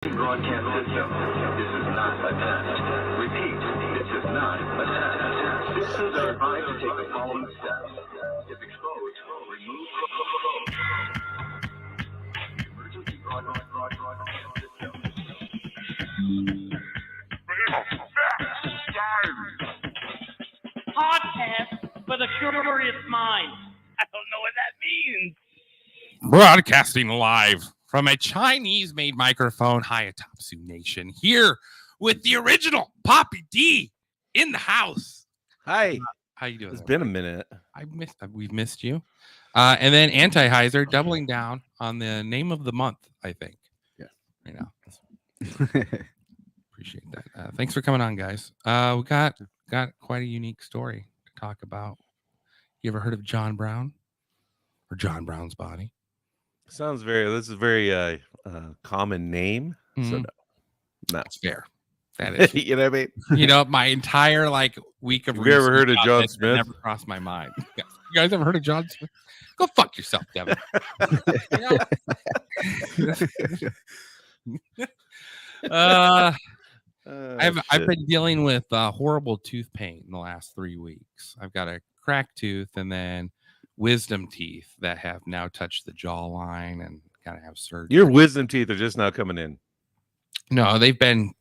Broadcast system. This is not a test. Repeat, this is not a test. Citizens are advised to take the following steps. If exposed, remove emergency broadcast system. Podcast for the curious mind. I don't know what that means. Broadcasting live from a Chinese-made microphone high atop Sioux Nation, here with the original Poppy D in the house. Hi. How you doing? It's been a minute. We've missed you. And then Anti-Heiser doubling down on the name of the month, I think. Yeah. Right now. Appreciate that. Thanks for coming on, guys. We got quite a unique story to talk about. You ever heard of John Brown or John Brown's Body? This is a very common name. So no. That's fair. That is, you know what I mean? You know, my entire week of Have you ever heard of John Smith? Never crossed my mind. You guys ever heard of John Smith? Go fuck yourself, Devin. I've been dealing with horrible tooth pain in the last 3 weeks. I've got a cracked tooth and then wisdom teeth that have now touched the jawline and gotta have surgery. Your wisdom teeth are just now coming in. No, they've been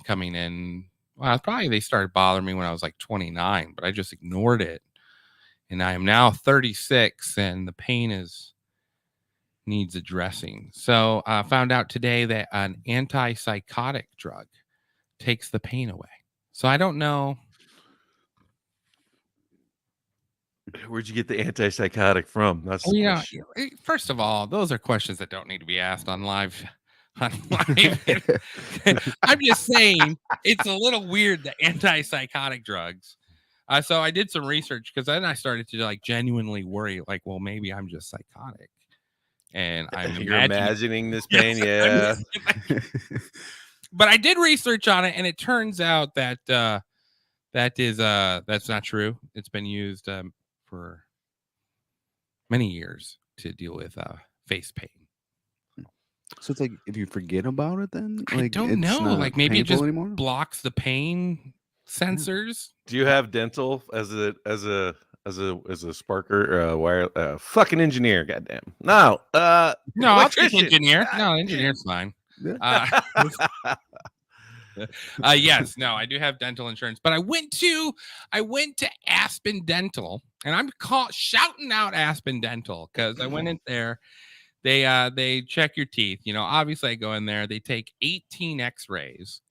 coming in. Well, probably they started bothering me when I was like 29, but I just ignored it. And I am now 36 and the pain needs addressing. So I found out today that an antipsychotic drug takes the pain away. So I don't know. Where'd you get the antipsychotic from? That's the question. First of all, those are questions that don't need to be asked on live. I'm just saying it's a little weird, the antipsychotic drugs. So I did some research because then I started to genuinely worry, well, maybe I'm just psychotic. And You're imagining this pain, yes, But I did research on it, and it turns out that that's not true. It's been used for many years to deal with face pain. So it's if you forget about it, then I don't know. Maybe it just anymore? blocks the pain sensors. Do you have dental as a sparker wire fucking engineer? Goddamn. No. No, I'll take engineer. No, engineer's fine. Yes, no, I do have dental insurance, but I went to Aspen Dental, and I'm shouting out Aspen Dental because I went in there. They check your teeth. Obviously I go in there. They take 18 X-rays,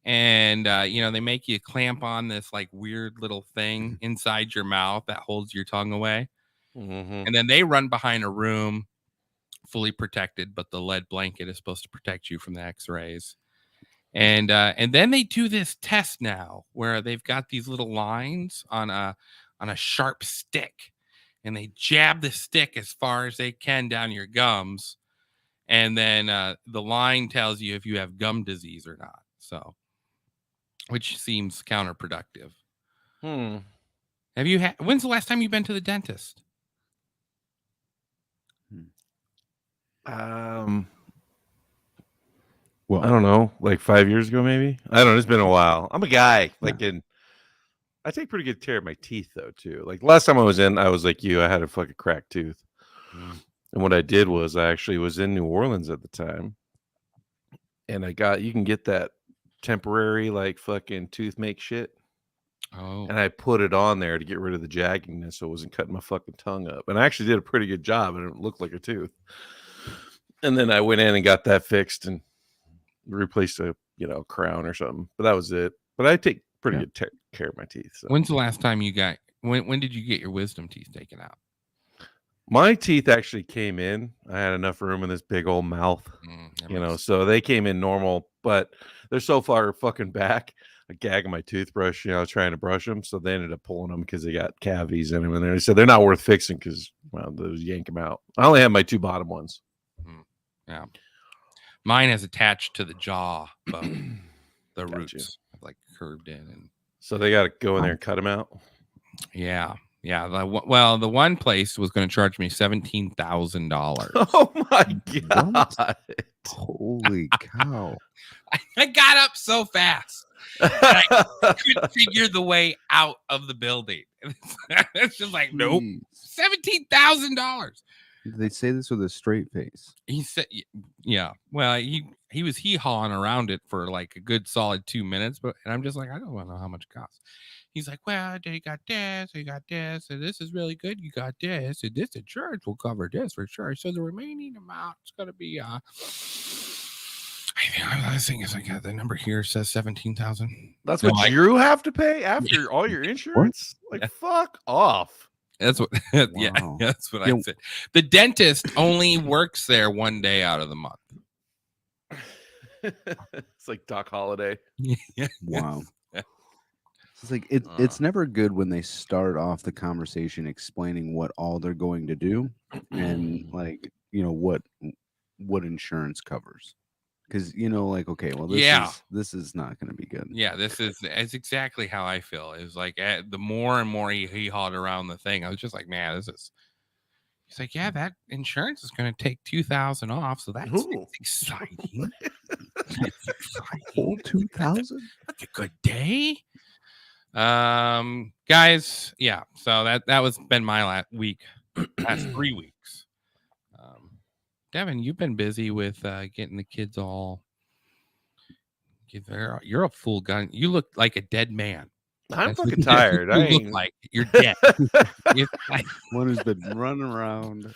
and they make you clamp on this weird little thing inside your mouth that holds your tongue away, and then they run behind a room, fully protected, but the lead blanket is supposed to protect you from the X-rays. And then they do this test now where they've got these little lines on a sharp stick, and they jab the stick as far as they can down your gums, and then the line tells you if you have gum disease or not. So, which seems counterproductive. Have you when's the last time you've been to the dentist? Well, I don't know, 5 years ago, maybe. I don't know. It's been a while. I'm a guy. I take pretty good care of my teeth, though, too. Last time I was like you. I had a fucking cracked tooth. And what I did was I actually was in New Orleans at the time. And you can get that temporary, fucking tooth make shit. Oh. And I put it on there to get rid of the jagginess so it wasn't cutting my fucking tongue up. And I actually did a pretty good job, and it looked like a tooth. And then I went in and got that fixed and replaced a crown or something, but that was it. But I take pretty good care of my teeth. So. When's the last time you got? When did you get your wisdom teeth taken out? My teeth actually came in. I had enough room in this big old mouth, so they came in normal, but they're so far fucking back. I gagging my toothbrush, trying to brush them, so they ended up pulling them because they got cavities in them, and they said they're not worth fixing because they'll yank them out. I only have my two bottom ones. Yeah. Mine has attached to the jaw, but the roots have curved in, and so they got to go in there and cut them out. Yeah. Yeah. The one place was going to charge me $17,000. Oh my What? god! Holy cow! I got up so fast. I couldn't figure the way out of the building. It's just like, nope, Jeez. $17,000. Did they say this with a straight face? He said, yeah. Well, he was hawing around it for like a good solid 2 minutes, and I'm just like, I don't want to know how much it costs. He's like, well, you got this, and this is really good. You got this, and this insurance will cover this for sure. So the remaining amount is going to be I think it's like the number here says 17,000. That's No, what you have to pay after all your insurance. Like, fuck off. That's what. Yeah, Wow. that's what Yeah. I said. The dentist only works there one day out of the month. It's like Doc Holliday. Yeah. Wow. It's like it's never good when they start off the conversation explaining what all they're going to do and like what insurance covers. Because like, okay, well, this is not going to be good. Yeah, it's exactly how I feel. It's like the more and more he hawed around the thing, I was just like, man, this is. He's like, yeah, that insurance is going to take 2,000 off, so that's exciting. That's exciting. Whole 2,000? That's a good day. Guys, yeah. So that was been my last 3 weeks. Devin, you've been busy with getting the kids all. You're a full gun. You look like a dead man. I'm That's fucking what tired. You I look ain't, like you're dead. You're like, One who's been running around.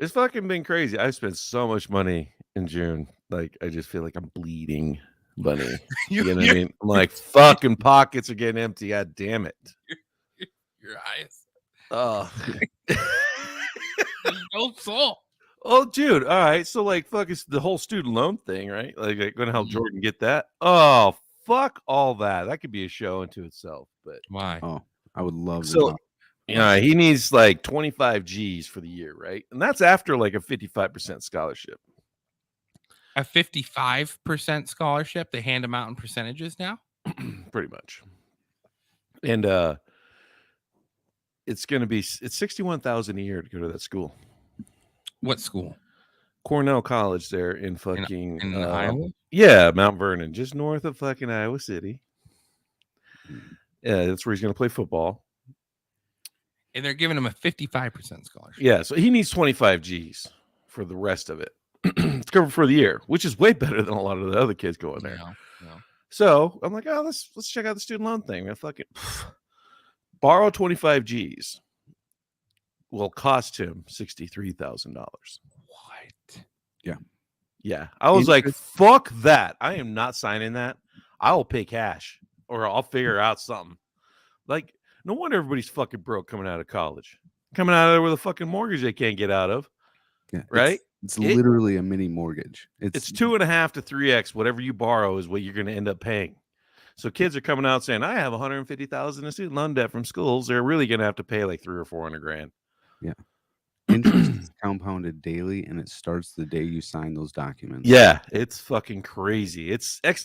it's fucking been crazy. I spent so much money in June. Like, I just feel like I'm bleeding money. You know what I mean? I'm like, fucking pockets are getting empty. God damn it. your eyes. Oh. There's no soul. Oh, dude. All right. So, like, fuck, it's the whole student loan thing, right? Like going to help Jordan get that. Oh, fuck all that. That could be a show into itself. But Why? Oh, I would love to. so, he needs like 25 G's for the year, right? And that's after like a 55% scholarship. A 55% scholarship. They hand them out in percentages now. Pretty much. And it's going to be it's $61,000 a year to go to that school. What school? Cornell College there in fucking In Iowa? Yeah, Mount Vernon, just north of fucking Iowa City. Yeah, that's where he's going to play football. And they're giving him a 55% scholarship. Yeah, so he needs 25 G's for the rest of it. It's covered for the year, which is way better than a lot of the other kids going there. No. So I'm like, oh, let's check out the student loan thing. I fucking borrow 25 G's will cost him $63,000. What? Yeah. I was like, fuck that. I am not signing that. I will pay cash or I'll figure out something. Like, no wonder everybody's fucking broke coming out of college. Coming out of there with a fucking mortgage they can't get out of. Yeah, right? It's literally a mini mortgage. It's 2.5 to 3x. Whatever you borrow is what you're going to end up paying. So kids are coming out saying, I have $150,000 in student loan debt from schools. They're really going to have to pay like $300,000 or $400,000. Yeah. Interest is compounded daily, and it starts the day you sign those documents. Yeah, it's fucking crazy.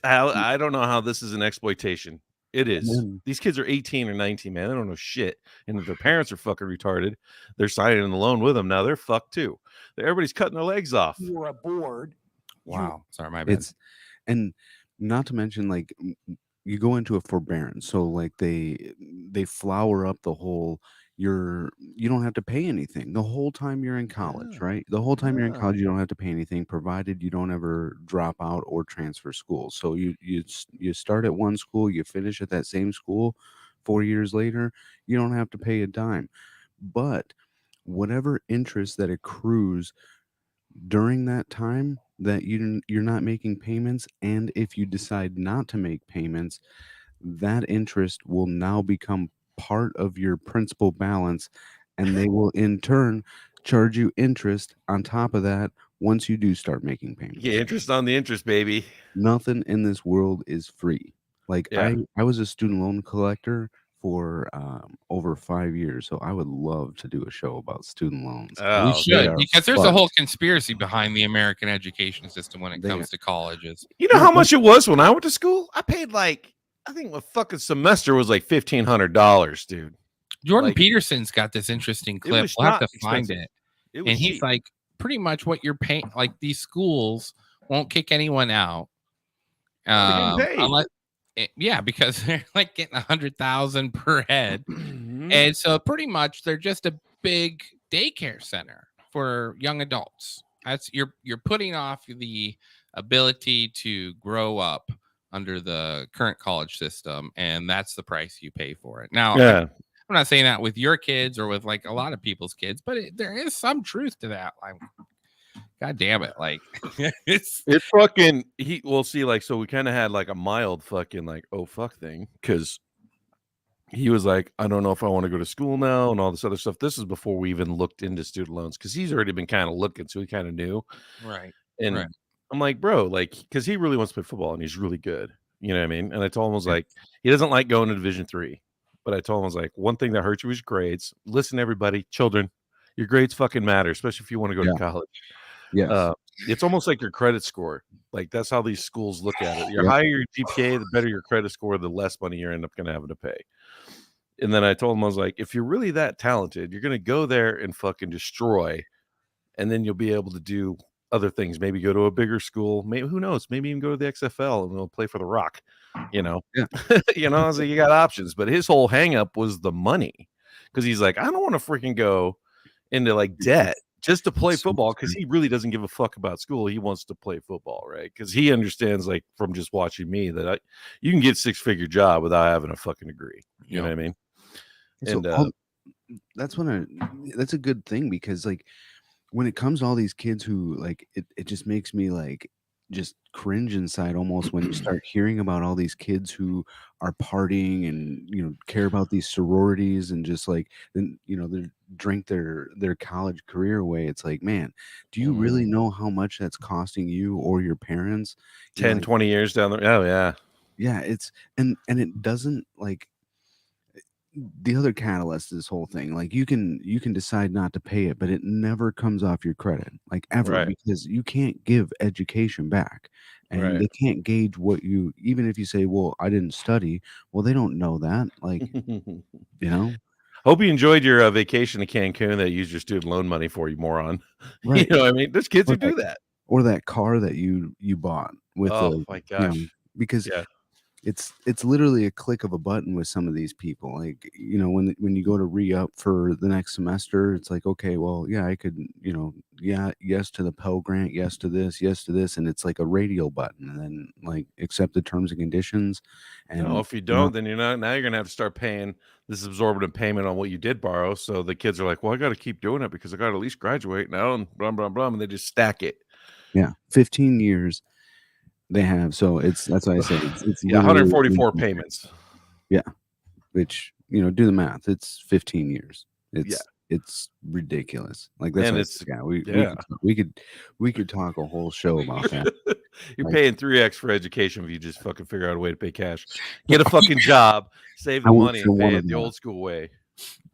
I don't know how this is an exploitation. It is. These kids are 18 or 19, man. They don't know shit. And if their parents are fucking retarded, they're signing the loan with them. Now they're fucked too. Everybody's cutting their legs off. You're aboard. Wow. Sorry, my bad. And not to mention, like, you go into a forbearance, so like they flower up the whole you don't have to pay anything the whole time you're in college, right? The whole time you're in college, you don't have to pay anything, provided you don't ever drop out or transfer schools. So you start at one school, you finish at that same school 4 years later, you don't have to pay a dime. But whatever interest that accrues during that time that you're not making payments, and if you decide not to make payments, that interest will now become part of your principal balance, and they will in turn charge you interest on top of that once you do start making payments. Yeah, interest on the interest, baby. Nothing in this world is free. Like, Yeah. I was a student loan collector for over 5 years, so I would love to do a show about student loans. Oh, We should, are because there's a fun. whole conspiracy behind the American education system when it They comes to colleges. You know how much it was when I went to school? I paid like, I think my fucking semester was like $1,500, dude. Jordan Like, Peterson's got this interesting it clip. was We'll have not to find expensive. it. It was And he's cheap. like, pretty much what you're paying. Like these schools won't kick anyone out. They're getting paid. Unless, yeah, because they're like getting 100,000 per head. Mhm. And so pretty much they're just a big daycare center for young adults. That's you're putting off the ability to grow up under the current college system, and that's the price you pay for it. Now, Yeah. I'm not saying that with your kids or with like a lot of people's kids, but there is some truth to that. Like, God damn it, like it's It fucking we'll see, like, so we kind of had like a mild fucking like oh fuck thing because he was like, I don't know if I want to go to school now and all this other stuff. This is before we even looked into student loans because he's already been kind of looking, so he kind of knew. right. And Right. I'm like, bro, like, because he really wants to play football and he's really good. You know what I mean? And I told him, I was Yeah. like, he doesn't like going to Division III. But I told him, I was like, one thing that hurts you is grades. Listen, everybody, children, your grades fucking matter, especially if you want to go to college. Yes. It's almost like your credit score. Like, that's how these schools look at it. The Yep. higher your GPA, the better your credit score, the less money you're end up going to have to pay. And then I told him, I was like, if you're really that talented, you're going to go there and fucking destroy. And then you'll be able to do other things. Maybe go to a bigger school. Maybe, who knows? Maybe even go to the XFL and they'll play for the Rock. You know, Yeah. you know, so you got options. But his whole hang up was the money because he's like, I don't want to freaking go into like debt just to play football because he really doesn't give a fuck about school. He wants to play football, right? Because he understands, like, from just watching me, that you can get six-figure job without having a fucking degree. You know what I mean? So And that's a good thing because like when it comes to all these kids who like it just makes me like just cringe inside almost when you start hearing about all these kids who are partying and care about these sororities and just like then they drink their college career away. It's like, man, do you really know how much that's costing you or your parents 10, 20 years down the oh yeah. Yeah, it's and it doesn't like the other catalyst to this whole thing. Like you can decide not to pay it, but it never comes off your credit, like ever, Right. because you can't give education back, and Right. they can't gauge what you. Even if you say, "Well, I didn't study," well, they don't know that. Like Hope you enjoyed your vacation to Cancun that used your student loan money for, you moron. right? You know what I mean? There's kids Or who do that. or that car that you bought with Oh my gosh. because Yeah. it's literally a click of a button with some of these people. Like, when you go to re-up for the next semester, it's like, okay, well, yeah, I could, yes to the Pell Grant, yes to this, and it's like a radial button, and then like accept the terms and conditions. And No, if you don't, then you're gonna have to start paying this absorbent payment on what you did borrow. So the kids are like, well, I got to keep doing it because I got to at least graduate now, and blah blah blah, and they just stack it. yeah, 15 years they have. So that's why I say it's Yeah, literally 144 payments. Yeah, which do the math. It's 15 years. It's ridiculous. Like that's And what I it's- said, yeah. yeah. We could talk a whole show about that. You're Like- paying 3x for education if you just fucking figure out a way to pay cash. Get a fucking job, save the I worked money, for and one pay of it the the- old school way.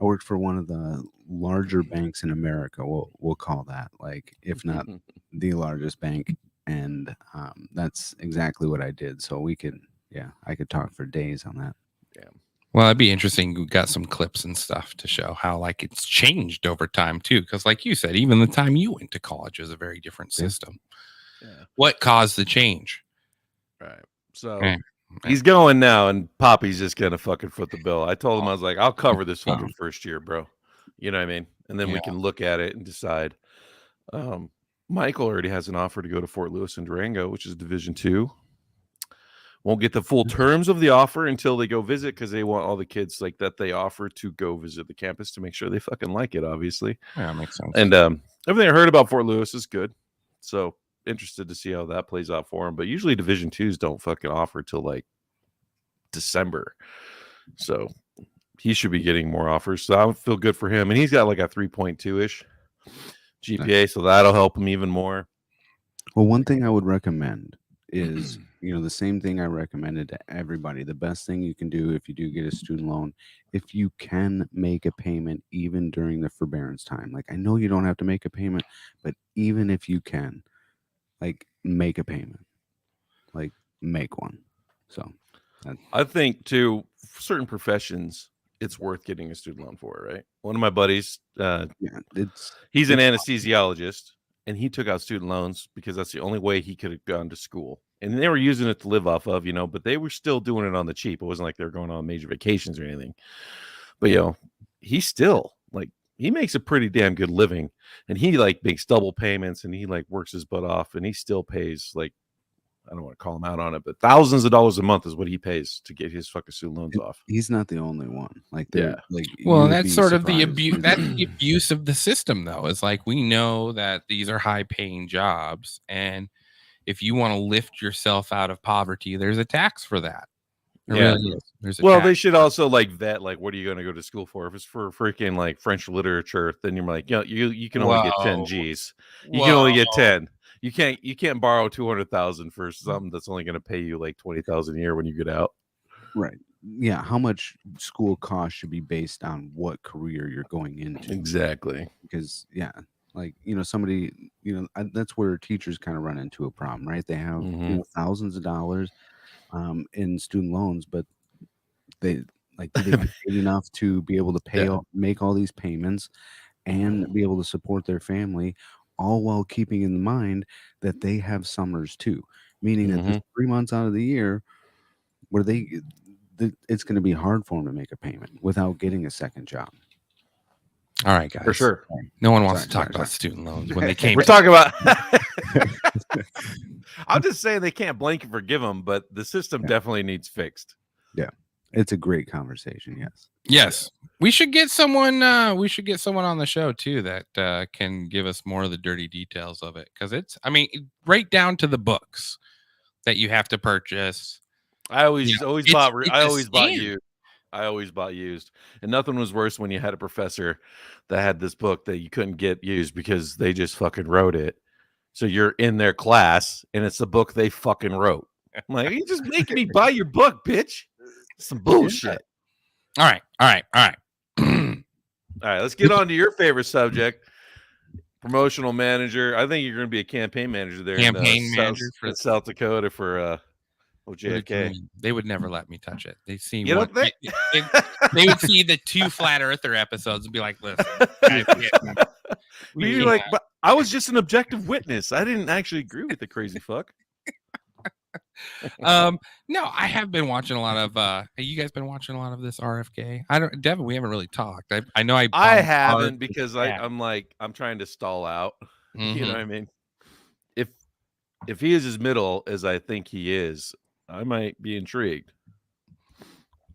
I worked for one of the larger banks in America. We'll call that, like, if not the largest bank, and that's exactly what I did. So I could talk for days on that. Well, it'd be interesting. We got some clips and stuff to show how like it's changed over time too. Because like you said, even the time you went to college was a very different system. Yeah. What caused the change? Right. So Okay. he's going now, and Poppy's just gonna fucking foot the bill. I told him, I was like, I'll cover this fucking first year, bro. You know what I mean? And then we Yeah. can look at it and decide. Michael already has an offer to go to Fort Lewis and Durango, which is Division II. Won't get the full terms of the offer until they go visit because they want all the kids like that they offer to go visit the campus to make sure they fucking like it, obviously. Yeah, that makes sense. And everything I heard about Fort Lewis is good. So interested to see how that plays out for him. But usually Division IIs don't fucking offer till like December. So he should be getting more offers. So I feel good for him. And he's got like a 3.2-ish GPA, so that'll help him even more. Well, one thing I would recommend is, the same thing I recommended to everybody. The best thing you can do if you do get a student loan, if you can make a payment even during the forbearance time. Like, I know you don't have to make a payment, but even if you can, like, make a payment, like, make one. So I think too, certain professions, it's worth getting a student loan for, right? One of my buddies, Yeah, he's an it's anesthesiologist, and he took out student loans because that's the only way he could have gone to school. And they were using it to live off of, but they were still doing it on the cheap. It wasn't like they were going on major vacations or anything. But he's still like he makes a pretty damn good living, and he like makes double payments, and he like works his butt off, and he still pays like I don't want to call him out on it, but thousands of dollars a month is what he pays to get his fucking student loans off. he's not the only one. Like, Yeah. like Well, you would that's be sort of the surprised. abuse. That's the abuse of the system, though. Is like we know that these are high-paying jobs, and if you want to lift yourself out of poverty, there's a tax for that. There Yeah. really is. There's a Well, tax. they should also like vet like what are you going to go to school for? If it's for freaking like French literature, then you're like, you can only get 10 Whoa. G's. You can only get Whoa. 10. You can't borrow 200,000 for something that's only going to pay you like 20,000 a year when you get out. Right. Yeah. How much school cost should be based on what career you're going into. Exactly. Because, like, somebody, that's where teachers kind of run into a problem, right? They have thousands of dollars in student loans, but do they get paid enough to be able to make all these payments and be able to support their family, all while keeping in mind that they have summers too, meaning that there's 3 months out of the year where it's going to be hard for them to make a payment without getting a second job. All right, guys. For sure. No one wants Sorry, to talk sorry, about student loans when they came. We're talking about I'm just saying they can't blanket forgive them, but the system definitely needs fixed. It's a great conversation. Yes. Yes, we should get someone. We should get someone on the show too that can give us more of the dirty details of it, because right down to the books that you have to purchase. I always bought scam. used. I always bought used, and nothing was worse when you had a professor that had this book that you couldn't get used because they just fucking wrote it. So you're in their class, and it's the book they fucking wrote. I'm like, you just making me buy your book, bitch. Some bullshit. All right. All right, let's get on to your favorite subject. Promotional manager. I think you're going to be a campaign manager there. Campaign in, manager for South Dakota for JFK. They would never let me touch it. They see You don't think? they would see the 2 Flat Earther episodes and be like, "Listen, guys, You're like, but I was just an objective witness. I didn't actually agree with the crazy fuck." No, I have been watching a lot of have you guys been watching a lot of this RFK? Devin, we haven't really talked. I know I haven't because I'm trying to stall out. Mm-hmm. You know what I mean? If he is as middle as I think he is, I might be intrigued.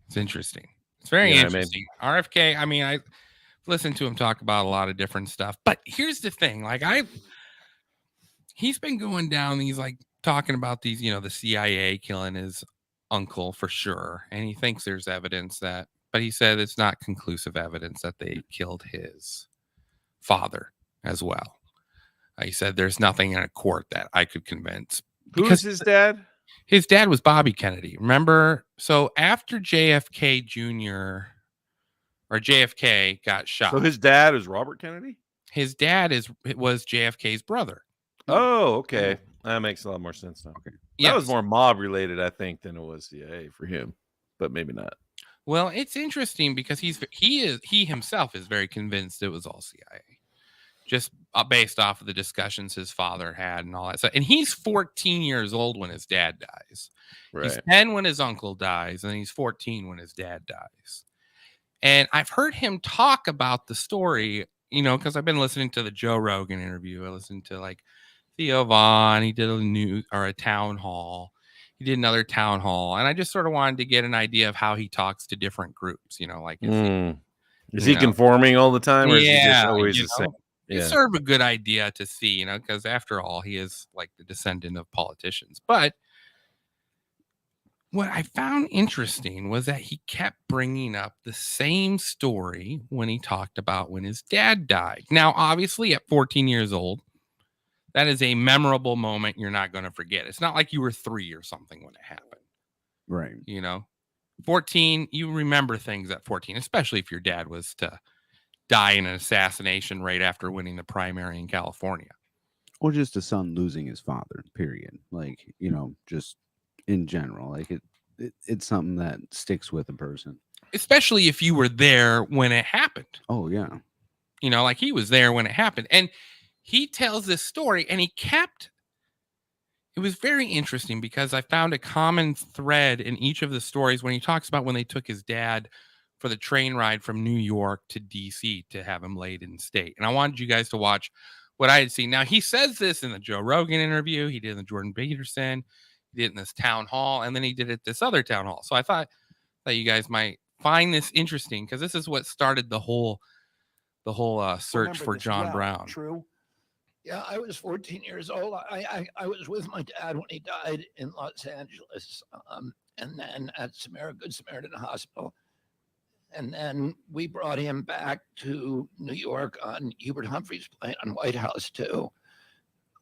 It's interesting. It's very You know what I mean? interesting. RFK, I listened to him talk about a lot of different stuff. But here's the thing, he's been going down these talking about these, the CIA killing his uncle for sure. And he thinks there's evidence but he said it's not conclusive evidence that they killed his father as well. He said there's nothing in a court that I could convince. Who's his dad? His dad was Bobby Kennedy. Remember? So after JFK Jr. or JFK got shot. So his dad is Robert Kennedy? His dad was JFK's brother. Oh, okay. That makes a lot more sense now. Okay. That was more mob related, I think, than it was CIA for him, but maybe not. Well, it's interesting because he himself is very convinced it was all CIA, just based off of the discussions his father had and all that stuff. And he's 14 years old when his dad dies. Right. He's 10 when his uncle dies, and he's 14 when his dad dies. And I've heard him talk about the story, because I've been listening to the Joe Rogan interview. I listened to Theo Vaughn. He did a town hall. He did another town hall, and I just sort of wanted to get an idea of how he talks to different groups. Is he conforming all the time, or is he just always the same? It's sort of a good idea to see, because after all, he is the descendant of politicians. But what I found interesting was that he kept bringing up the same story when he talked about when his dad died. Now, obviously, at 14 years old, that is a memorable moment you're not going to forget. It's not like you were 3 or something when it happened. Right. 14, you remember things at 14, especially if your dad was to die in an assassination right after winning the primary in California. Or just a son losing his father, period. Just in general. It's something that sticks with a person. especially if you were there when it happened. Oh yeah. You know, like he was there when it happened. And he tells this story, and it was very interesting because I found a common thread in each of the stories when he talks about when they took his dad for the train ride from New York to DC to have him laid in state. And I wanted you guys to watch what I had seen. Now, he says this in the Joe Rogan interview, he did in the Jordan Peterson, he did it in this town hall, and then he did it at this other town hall. So I thought that you guys might find this interesting because this is what started the whole search Remember for this John well, Brown. True. Yeah, I was 14 years old. I was with my dad when he died in Los Angeles, and then at Good Samaritan Hospital. And then we brought him back to New York on Hubert Humphrey's plane on White House 2.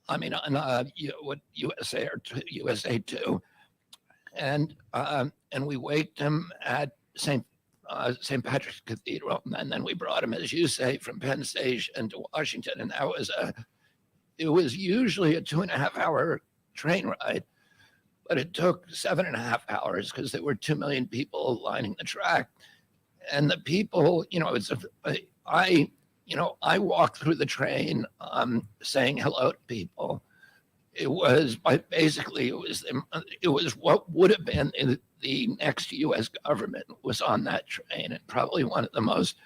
I mean, on USA 2. And we waked him at St. Patrick's Cathedral, and then we brought him, as you say, from Penn Station to Washington, and it was usually a 2.5-hour train ride, but it took 7.5 hours because there were 2 million people lining the track, and the people, I walked through the train saying hello to people. It was it was what would have been the next U.S. government was on that train, and probably one of the most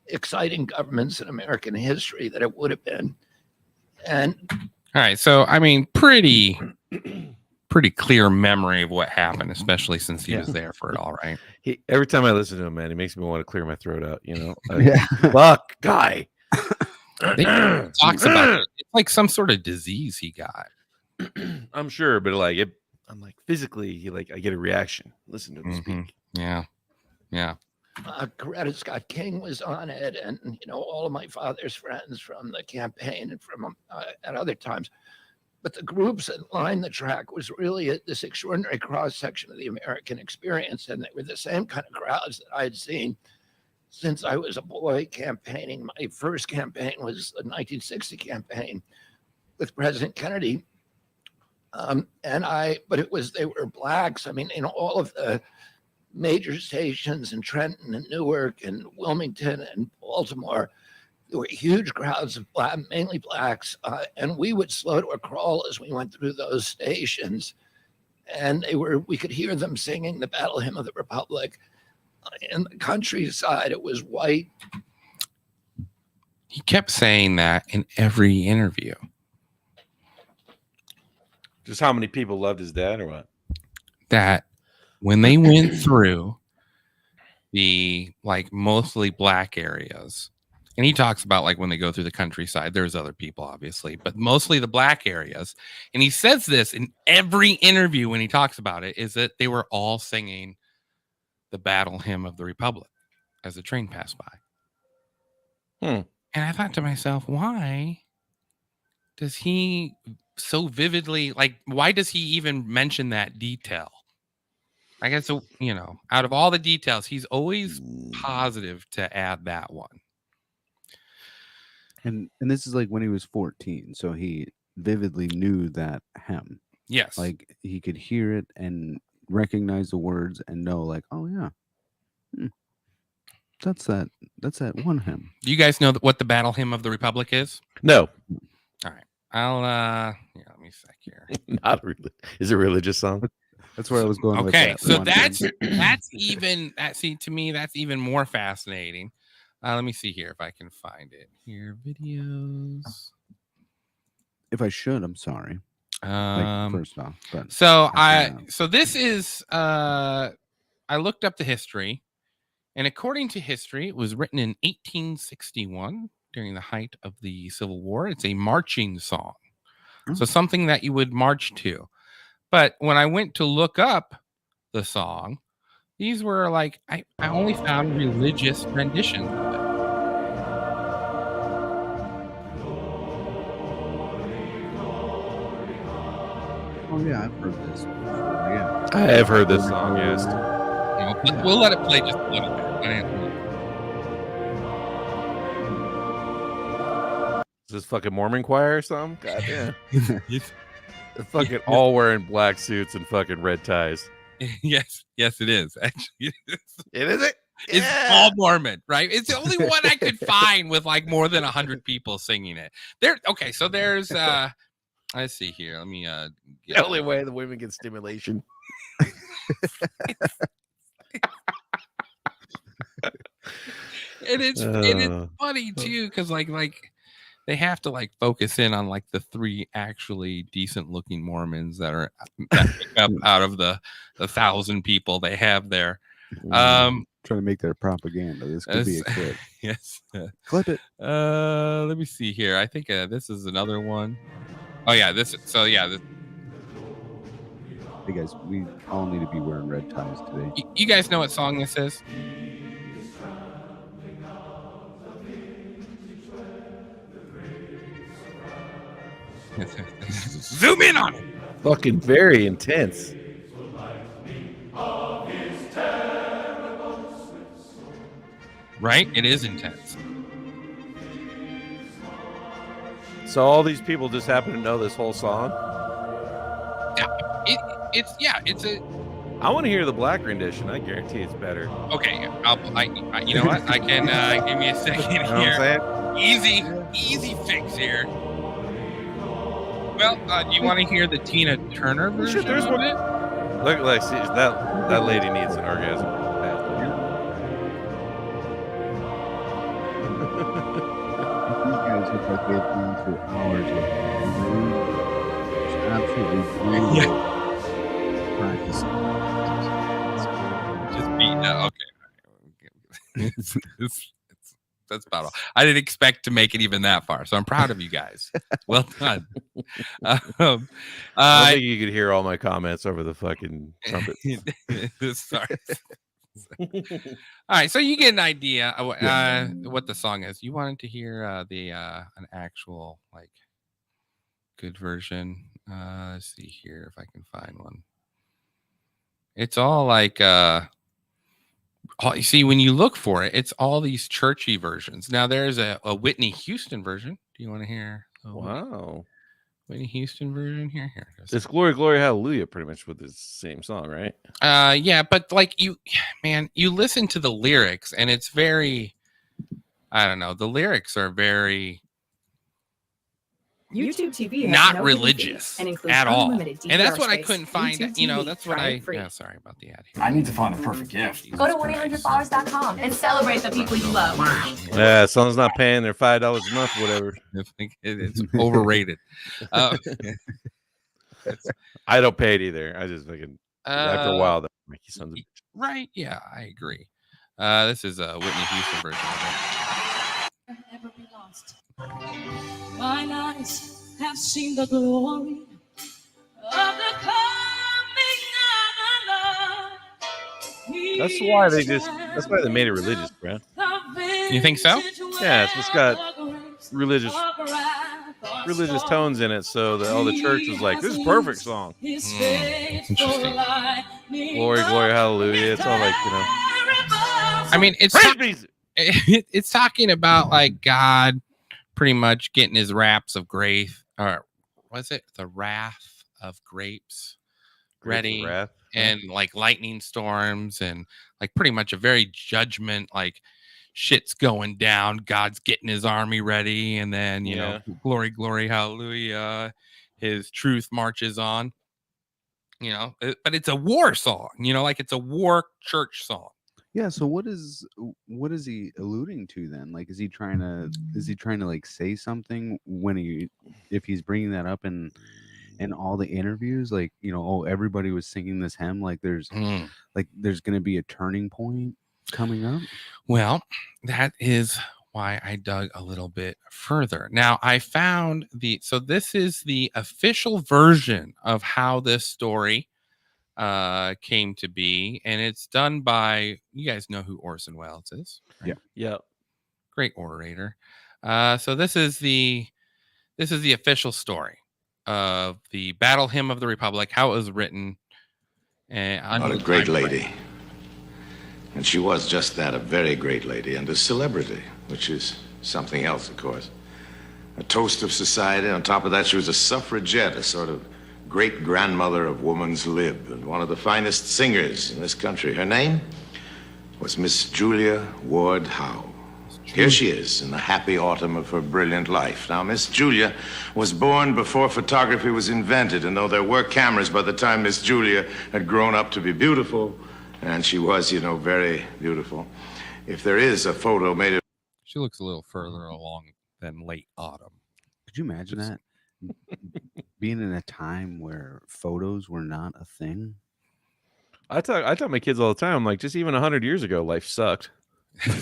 exciting governments in American history that it would have been. And All right. So, I mean, pretty clear memory of what happened, especially since he was there for it all, right? Every time I listen to him, man, he makes me want to clear my throat out. Yeah. Fuck, guy. He talks about it. It's like some sort of disease he got. I'm sure, but I'm like physically, I get a reaction. Listen to him speak. Yeah. Coretta Scott King was on it, and all of my father's friends from the campaign and from at other times. But the groups that lined the track was really this extraordinary cross section of the American experience, and they were the same kind of crowds that I had seen since I was a boy campaigning. My first campaign was the 1960 campaign with President Kennedy, but they were blacks. I mean, in all of the major stations in Trenton and Newark and Wilmington and Baltimore, there were huge crowds of mainly blacks, and we would slow to a crawl as we went through those stations, and we could hear them singing the Battle Hymn of the Republic. In the countryside, it was white. He kept saying that in every interview. Just how many people loved his dad, or what? That when they went through the mostly black areas, and he talks about when they go through the countryside, there's other people obviously, but mostly the black areas. And he says this in every interview when he talks about it, is that they were all singing the Battle Hymn of the Republic as the train passed by. And I thought to myself, why does he so vividly, why does he even mention that detail? I guess, out of all the details, he's always positive to add that one. And this is when he was 14, so he vividly knew that hymn. Yes. He could hear it and recognize the words and know, oh yeah, that's that one hymn. Do you guys know what the Battle Hymn of the Republic is? No. All right. I'll let me sec here. Not really. Is it a religious song? That's where I was going. Okay, with that so one that's even to me that's even more fascinating. Let me see here if I can find it here. Videos. If I should, I'm sorry. First off, but so this is I looked up the history, and according to history, it was written in 1861 during the height of the Civil War. It's a marching song, so something that you would march to. But when I went to look up the song, these were I only found religious renditions of it. Oh yeah, I've heard this before. Yeah, I have heard this song. Yes. But we'll let it play just a little bit. Is this fucking Mormon choir or something? God damn. They're fucking all wearing black suits and fucking red ties. Yes, it is. Actually, It is it? It's all Mormon, right? It's the only one I could find with like more than 100 people singing it. Okay, so there's let's see here. Let me The only way the women get stimulation. And it's funny too, because like they have to like focus in on like the 3 actually decent looking Mormons that are that make up out of the 1,000 people they have there. Trying to make their propaganda. This could be a clip. Yes. Clip it. Let me see here. I think this is another one. Oh yeah, this. So yeah, Hey guys, we all need to be wearing red ties today. you guys know what song this is? Zoom in on it. Fucking very intense. Right? It is intense. So all these people just happen to know this whole song. It's a I want to hear the black rendition. I guarantee it's better. okay. I you know what? I can give me a second You know what here. I'm saying? Easy fix here. Well, do you want to hear the Tina Turner version? there's of one. it? Look, like, see, that lady needs an orgasm. These guys look like they've gone through hours of absolutely brutal practice. Just beating up. Okay. That's about all. I didn't expect to make it even that far, so I'm proud of you guys. Well done. I don't think you could hear all my comments over the fucking trumpets. Sorry. All right, so you get an idea of what the song is. You wanted to hear an actual like good version. Let's see here if I can find one. It's all like you see when you look for it, it's all these churchy versions. Now there's a Whitney Houston version. Do you want to hear? Wow. Whitney Houston version here. It's Glory, Glory, Hallelujah, pretty much with the same song, right? Yeah, but like you listen to the lyrics and it's very, I don't know, the lyrics are very YouTube TV has not no religious and includes at all. unlimited And that's DVR what I space. couldn't find. YouTube You know, TV, that's what try it free. yeah, sorry about the ad here. I need to find the perfect gift. Go to 1-800-Flowers.com and celebrate the people you love. Yeah, someone's not paying their $5 a month, whatever. It's overrated. I don't pay it either. I just fucking after a while, that make you sons of bitches. Right? Yeah, I agree. This is a Whitney Houston version of Never be lost. Mine eyes have seen the glory of the coming of the Lord. That's why they made it religious, bro. You think so? Yeah, it's just got religious tones in it, so that all the church was like, "This is a perfect song." Interesting. Glory, glory, hallelujah. It's all like, you know. I mean, it's talking about like God pretty much getting his wraps of grace, or was it the wrath of grapes ready, and like lightning storms, and like pretty much a very judgment, like shit's going down, God's getting his army ready, and then you know, glory, glory, hallelujah, his truth marches on. You know, but it's a war song, you know, like it's a war church song. Yeah, so what is he alluding to then? Like, is he trying to like say something if he's bringing that up in all the interviews? Like, you know, oh, everybody was singing this hymn. Like, there's going to be a turning point coming up. Well, that is why I dug a little bit further. Now I found so this is the official version of how this story came to be, and it's done by, you guys know who Orson Welles is, right? Yeah, great orator. So this is the official story of the Battle Hymn of the Republic, how it was written. What a great lady. And she was just that, a very great lady, and a celebrity, which is something else, of course. A toast of society. On top of that, she was a suffragette, a sort of great-grandmother of woman's lib, and one of the finest singers in this country. Her name? was Miss Julia Ward Howe. Here she is in the happy autumn of her brilliant life. Now, Miss Julia was born before photography was invented, and though there were cameras by the time Miss Julia had grown up to be beautiful, and she was, you know, very beautiful, if there is a photo made of... She looks a little further along than late autumn. Could you imagine that? Being in a time where photos were not a thing? I tell my kids all the time, I'm like, just even 100 years ago, life sucked. You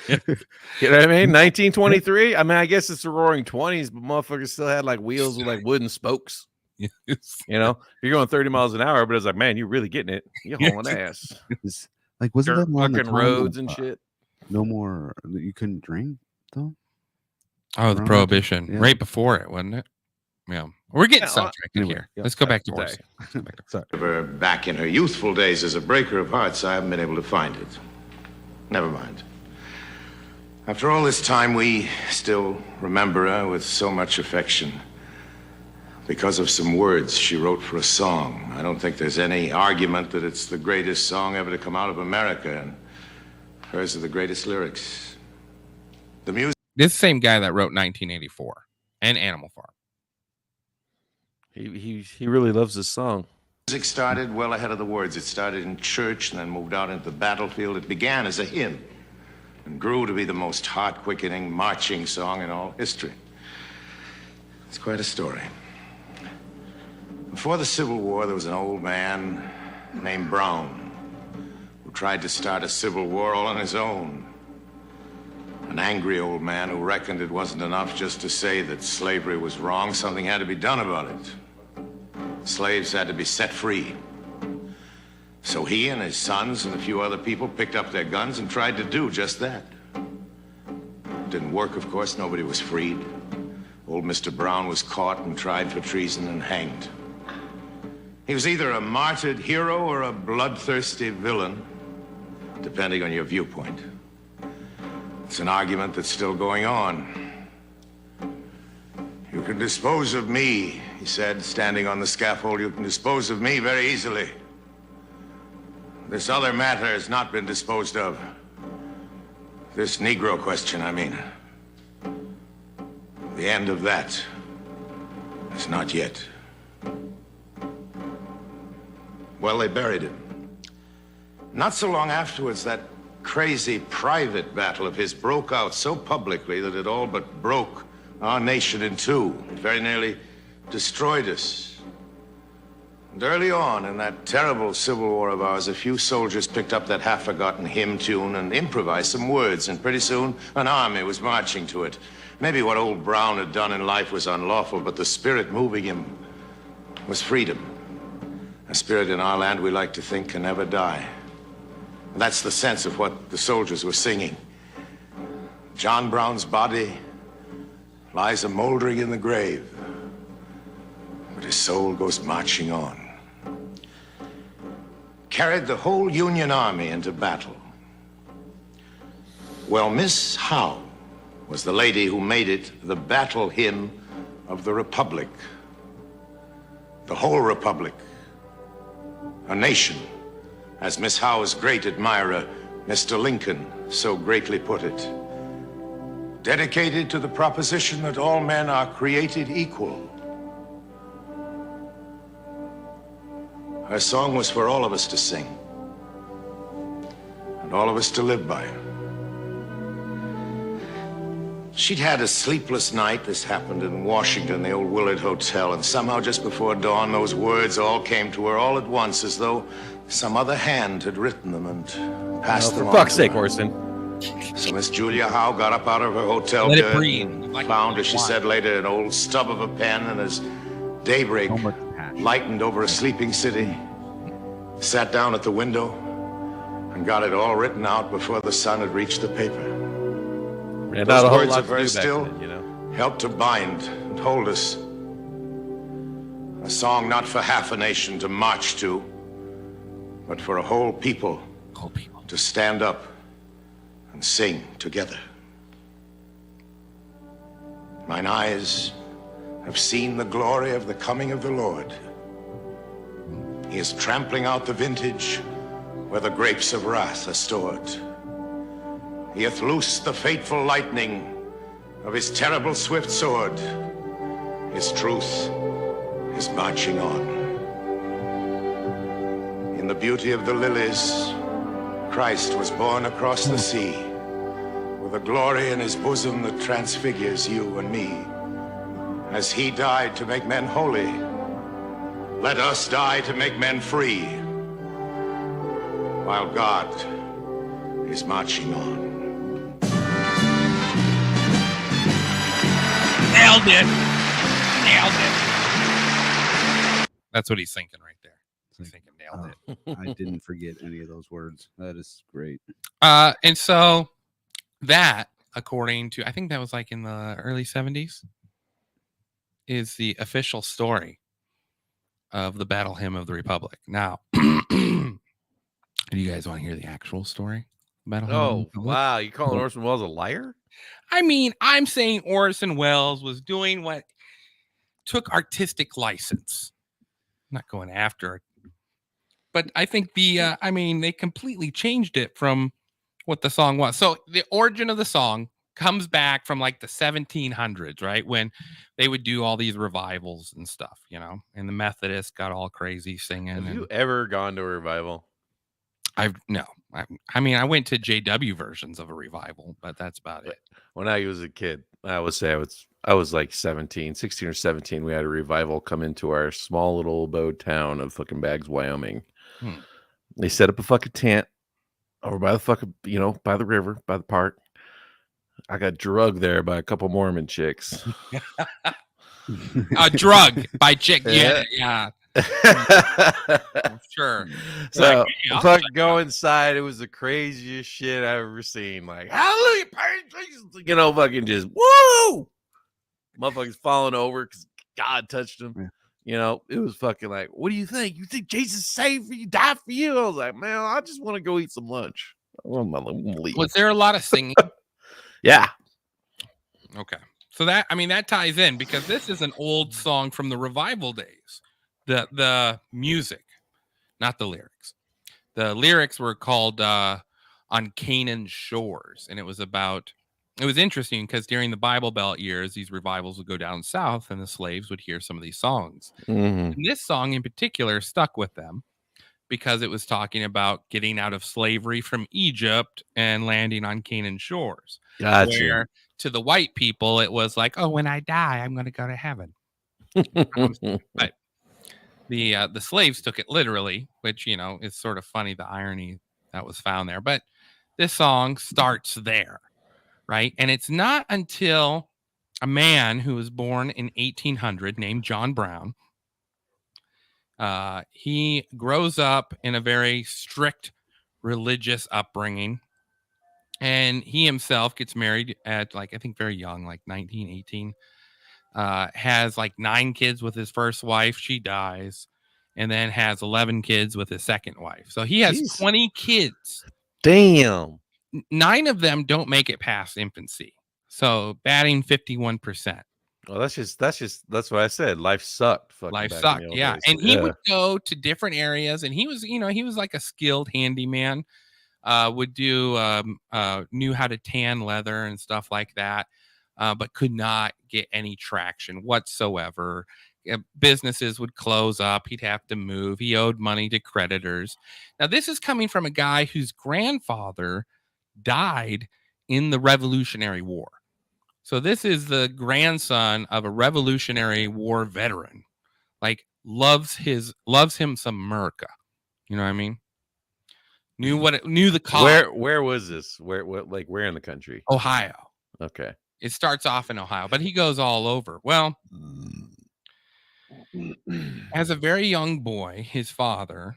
know what I mean? 1923. I mean, I guess it's the roaring 20s, but motherfuckers still had like wheels with like wooden spokes. Yes. You know, you're going 30 miles an hour, but it's like, man, you're really getting it. You're hauling ass. It's like, wasn't that around the Fucking time roads of, and shit. No more. You couldn't drink though. Oh, the Around- prohibition yeah. right before it, wasn't it? Yeah, we're getting Yeah, sidetracked anyway, here. yeah. Let's go back to Sorry. horse. Sorry. her back in her youthful days as a breaker of hearts. I haven't been able to find it. Never mind. After all this time, we still remember her with so much affection because of some words she wrote for a song. I don't think there's any argument that it's the greatest song ever to come out of America, and hers are the greatest lyrics. The music This same guy that wrote 1984 and Animal Farm. He really loves this song. started well ahead of the words. It started in church and then moved out into the battlefield. It began as a hymn and grew to be the most heart-quickening marching song in all history. It's quite a story. Before the Civil War, there was an old man named Brown who tried to start a civil war all on his own. An angry old man who reckoned it wasn't enough just to say that slavery was wrong. Something had to be done about it. Slaves had to be set free. So he and his sons and a few other people picked up their guns and tried to do just that. It didn't work, of course. Nobody was freed. Old Mr. Brown was caught and tried for treason and hanged. He was either a martyred hero or a bloodthirsty villain, depending on your viewpoint. It's an argument that's still going on. You can dispose of me, he said, standing on the scaffold. You can dispose of me very easily. This other matter has not been disposed of. This Negro question, I mean. The end of that is not yet. Well, they buried him. Not so long afterwards, that crazy private battle of his broke out so publicly that it all but broke our nation in two. It very nearly destroyed us. And early on in that terrible Civil War of ours, a few soldiers picked up that half-forgotten hymn tune and improvised some words, and pretty soon an army was marching to it. Maybe what old Brown had done in life was unlawful, but the spirit moving him was freedom. A spirit in our land we like to think can never die. And that's the sense of what the soldiers were singing. John Brown's body lies a moldering in the grave, but his soul goes marching on. Carried the whole Union Army into battle. Well, Miss Howe was the lady who made it the battle hymn of the Republic. The whole Republic. A nation, as Miss Howe's great admirer, Mr. Lincoln, so greatly put it. Dedicated to the proposition that all men are created equal. Her song was for all of us to sing, and all of us to live by. She'd had a sleepless night. This happened in Washington, the old Willard Hotel, and somehow just before dawn, those words all came to her all at once, as though some other hand had written them and passed them For on. fuck's to sake, her. Orson. So Miss Julia Howe got up out of her hotel Let it bed breathe. and Like found, as she wine. said later, an old stub of a pen, and as daybreak So much passion. lightened over a sleeping city, sat down at the window and got it all written out before the sun had reached the paper. And Those not a whole words lot of to do hers back still then, you know. helped to bind and hold us. A song not for half a nation to march to, but for a whole people Whole people. to stand up and sing together. Mine eyes have seen the glory of the coming of the Lord. He is trampling out the vintage where the grapes of wrath are stored. He hath loosed the fateful lightning of his terrible swift sword. His truth is marching on. In the beauty of the lilies, Christ was born across the sea, with a glory in his bosom that transfigures you and me. As he died to make men holy, let us die to make men free, while God is marching on. Nailed it. Nailed it. That's what he's thinking right there. He's thinking nailed it. I didn't forget any of those words. That is great. And so that, according to, I think that was like in the early 70s, is the official story of the Battle Hymn of the Republic. Now, do you guys want to hear the actual story? Battle Hymn of the Oh, Republic? wow. You calling Orson Welles a liar? I mean, I'm saying Orson Welles was doing what took artistic license. I'm not going after it. But I think they completely changed it from what the song was. So the origin of the song comes back from like the 1700s, right? When they would do all these revivals and stuff, you know, and the Methodists got all crazy singing. Have and you ever gone to a revival? I mean, I went to JW versions of a revival, but that's about it. When I was a kid, I would say I was like 16 or 17. We had a revival come into our small little abode town of fucking Baggs, Wyoming. They set up a fucking tent over by the fucking, by the river, by the park. I got drugged there by a couple Mormon chicks. A drug by chick. Yeah. Sure. So Like, fucking go inside. It was the craziest shit I've ever seen. Like, hallelujah, praise Jesus. Fucking just woo. Motherfuckers falling over because God touched them. Yeah. It was fucking like, what do you think? You think Jesus saved for you, died for you? I was like, man, I just want to go eat some lunch. I want to leave. was there a lot of singing? Yeah. Okay. So that ties in because this is an old song from the revival days. The music, not the lyrics. The lyrics were called On Canaan Shores, and it was interesting because during the Bible Belt years, these revivals would go down south and the slaves would hear some of these songs. Mm-hmm. And this song in particular stuck with them because it was talking about getting out of slavery from Egypt and landing on Canaan shores. Gotcha. Where to the white people, it was like, oh, when I die, I'm going to go to heaven. But the slaves took it literally, which, is sort of funny, the irony that was found there. But this song starts there, right? And it's not until a man who was born in 1800 named John Brown, he grows up in a very strict religious upbringing. And he himself gets married at I think very young, like 19, 18. Has like 9 kids with his first wife. She dies. And then has 11 kids with his second wife. So he has 20 kids. Damn. 9 of them don't make it past infancy. So batting 51%. Well, that's what I said. Life sucked. Life sucked. Yeah. Days. And he would go to different areas and he was like a skilled handyman. Would do knew how to tan leather and stuff like that, but could not get any traction whatsoever. Businesses would close up. He'd have to move. He owed money to creditors. Now, this is coming from a guy whose grandfather died in the Revolutionary War. So this is the grandson of a Revolutionary War veteran. Like loves him some America. You know what I mean? Knew the cause. Where was this? Where in the country? Ohio. Okay. It starts off in Ohio, but he goes all over. Well, as a very young boy, his father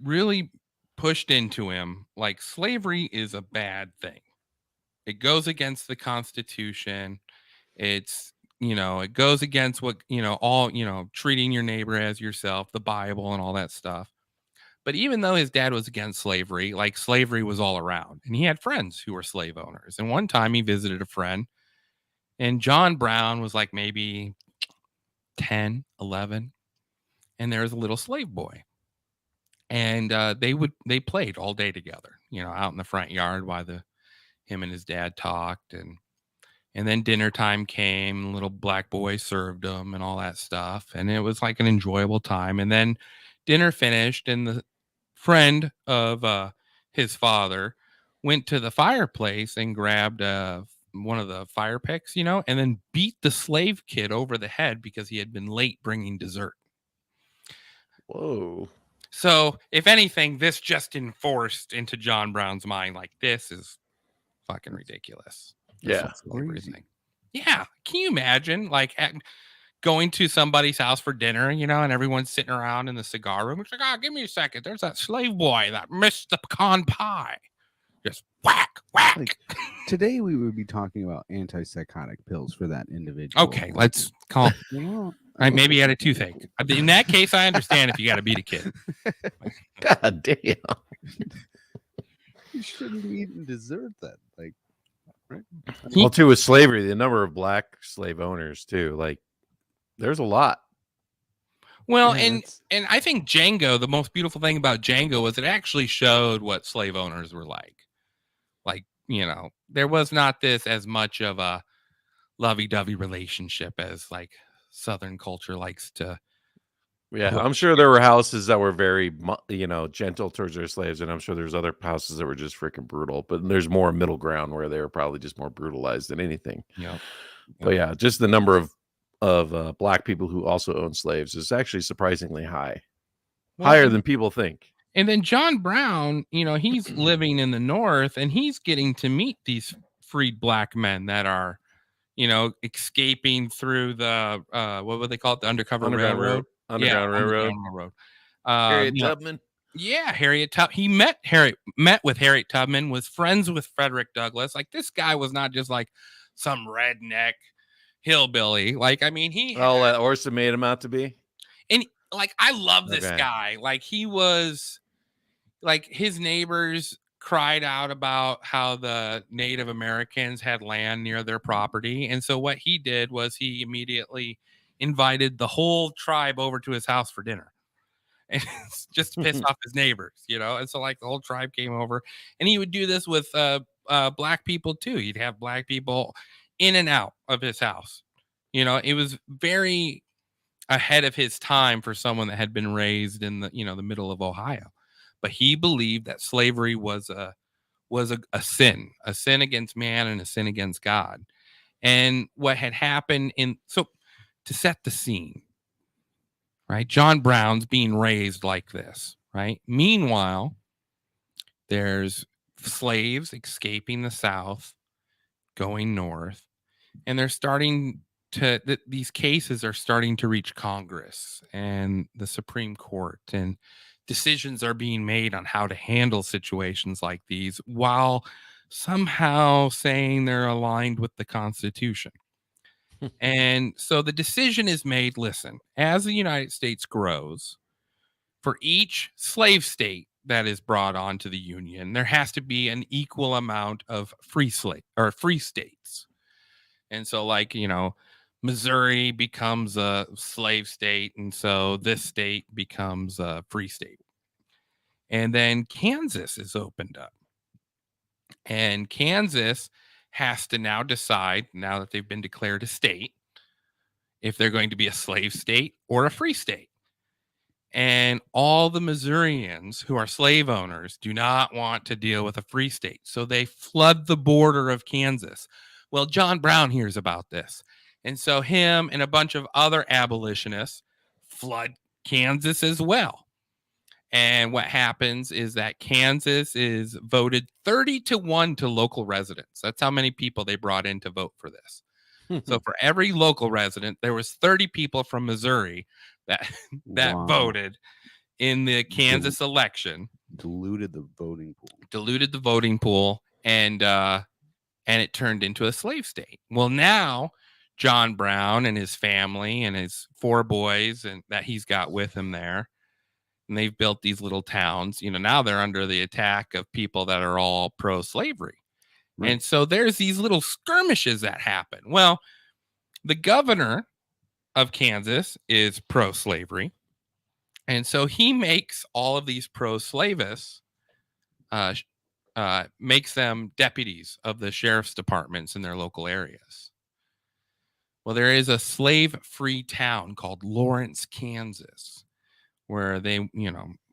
really pushed into him like slavery is a bad thing. It goes against the Constitution. It's, it goes against what, all, treating your neighbor as yourself, the Bible and all that stuff. But even though his dad was against slavery, like slavery was all around and he had friends who were slave owners. And one time he visited a friend and John Brown was like maybe 10, 11. And there was a little slave boy. and they played all day together, out in the front yard while him and his dad talked, and then dinner time came. Little black boy served them and all that stuff, and it was like an enjoyable time. And then dinner finished, and the friend of his father went to the fireplace and grabbed one of the fire picks, and then beat the slave kid over the head because he had been late bringing dessert. Whoa. So, if anything, this just enforced into John Brown's mind, like, this is fucking ridiculous. Yeah. Everything. Yeah. Can you imagine, like, going to somebody's house for dinner, and everyone's sitting around in the cigar room? It's like, give me a second. There's that slave boy that missed the pecan pie. Just whack, whack. Like, today we would be talking about antipsychotic pills for that individual. Okay, let's call. Maybe he had a toothache. In that case, I understand if you got to beat a kid. God damn. You shouldn't be eating dessert then. Like, right? Well, too, with slavery, the number of black slave owners too, like, there's a lot. Well, Yeah, and I think Django, the most beautiful thing about Django was it actually showed what slave owners were like. Like, there was not this as much of a lovey-dovey relationship as like Southern culture likes to. Yeah, I'm sure there were houses that were very, gentle towards their slaves, and I'm sure there's other houses that were just freaking brutal. But there's more middle ground where they were probably just more brutalized than anything. Yeah. But yeah, just the number of black people who also own slaves is actually surprisingly high, higher than people think. And then John Brown, he's living in the North, and he's getting to meet these freed black men that are, escaping through the what would they call it, the Underground Railroad. Harriet Tubman. Yeah, Harriet Tubman. He met with Harriet Tubman, was friends with Frederick Douglass. Like, this guy was not just like some redneck hillbilly. Like, I mean, that Orson made him out to be. And like, I love this guy. Like, he was like, his neighbors cried out about how the Native Americans had land near their property. And so what he did was he immediately invited the whole tribe over to his house for dinner. And just to piss off his neighbors, And so, like, the whole tribe came over, and he would do this with black people too. He'd have black people in and out of his house. It was very ahead of his time for someone that had been raised in the, the middle of Ohio. But he believed that slavery was a sin against man and a sin against God. And what had happened to set the scene, right? John Brown's being raised like this, right? Meanwhile, there's slaves escaping the South, going north, and they're starting to, these cases are starting to reach Congress and the Supreme Court, and decisions are being made on how to handle situations like these while somehow saying they're aligned with the Constitution. And so the decision is made, listen, as the United States grows, for each slave state that is brought onto the Union, there has to be an equal amount of free states. And so, like, Missouri becomes a slave state, and so this state becomes a free state. And then Kansas is opened up. And Kansas has to now decide, now that they've been declared a state, if they're going to be a slave state or a free state. And all the Missourians who are slave owners do not want to deal with a free state. So they flood the border of Kansas. Well, John Brown hears about this. And so him and a bunch of other abolitionists flood Kansas as well. And what happens is that Kansas is voted 30-1 to local residents. That's how many people they brought in to vote for this. So for every local resident, there was 30 people from Missouri that voted in the Kansas election. Diluted the voting pool. And it turned into a slave state. Well, now John Brown and his family and his 4 boys and that he's got with him there, and they've built these little towns. Now they're under the attack of people that are all pro-slavery. Right. And so there's these little skirmishes that happen. Well, the governor of Kansas is pro-slavery, And so he makes all of these pro-slavists, makes them deputies of the sheriff's departments in their local areas. Well, there is a slave-free town called Lawrence, Kansas, where they,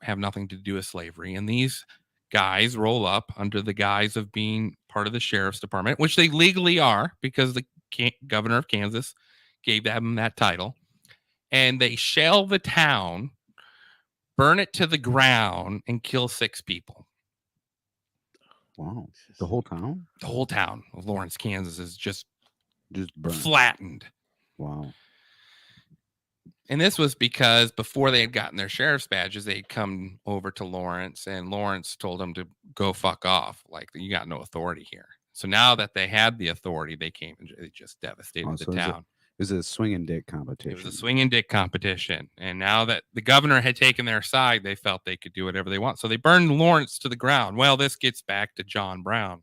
have nothing to do with slavery. And these guys roll up under the guise of being part of the sheriff's department, which they legally are because the governor of Kansas gave them that title. And they shell the town, burn it to the ground, and kill 6 people. Wow. The whole town? The whole town of Lawrence, Kansas is just burned. Flattened. Wow. And this was because before they had gotten their sheriff's badges, they'd come over to Lawrence, and Lawrence told them to go fuck off. Like, you got no authority here. So now that they had the authority, they came and they just devastated the town. It was a swinging dick competition. It was a swinging dick competition. And now that the governor had taken their side, they felt they could do whatever they want. So they burned Lawrence to the ground. Well, this gets back to John Brown.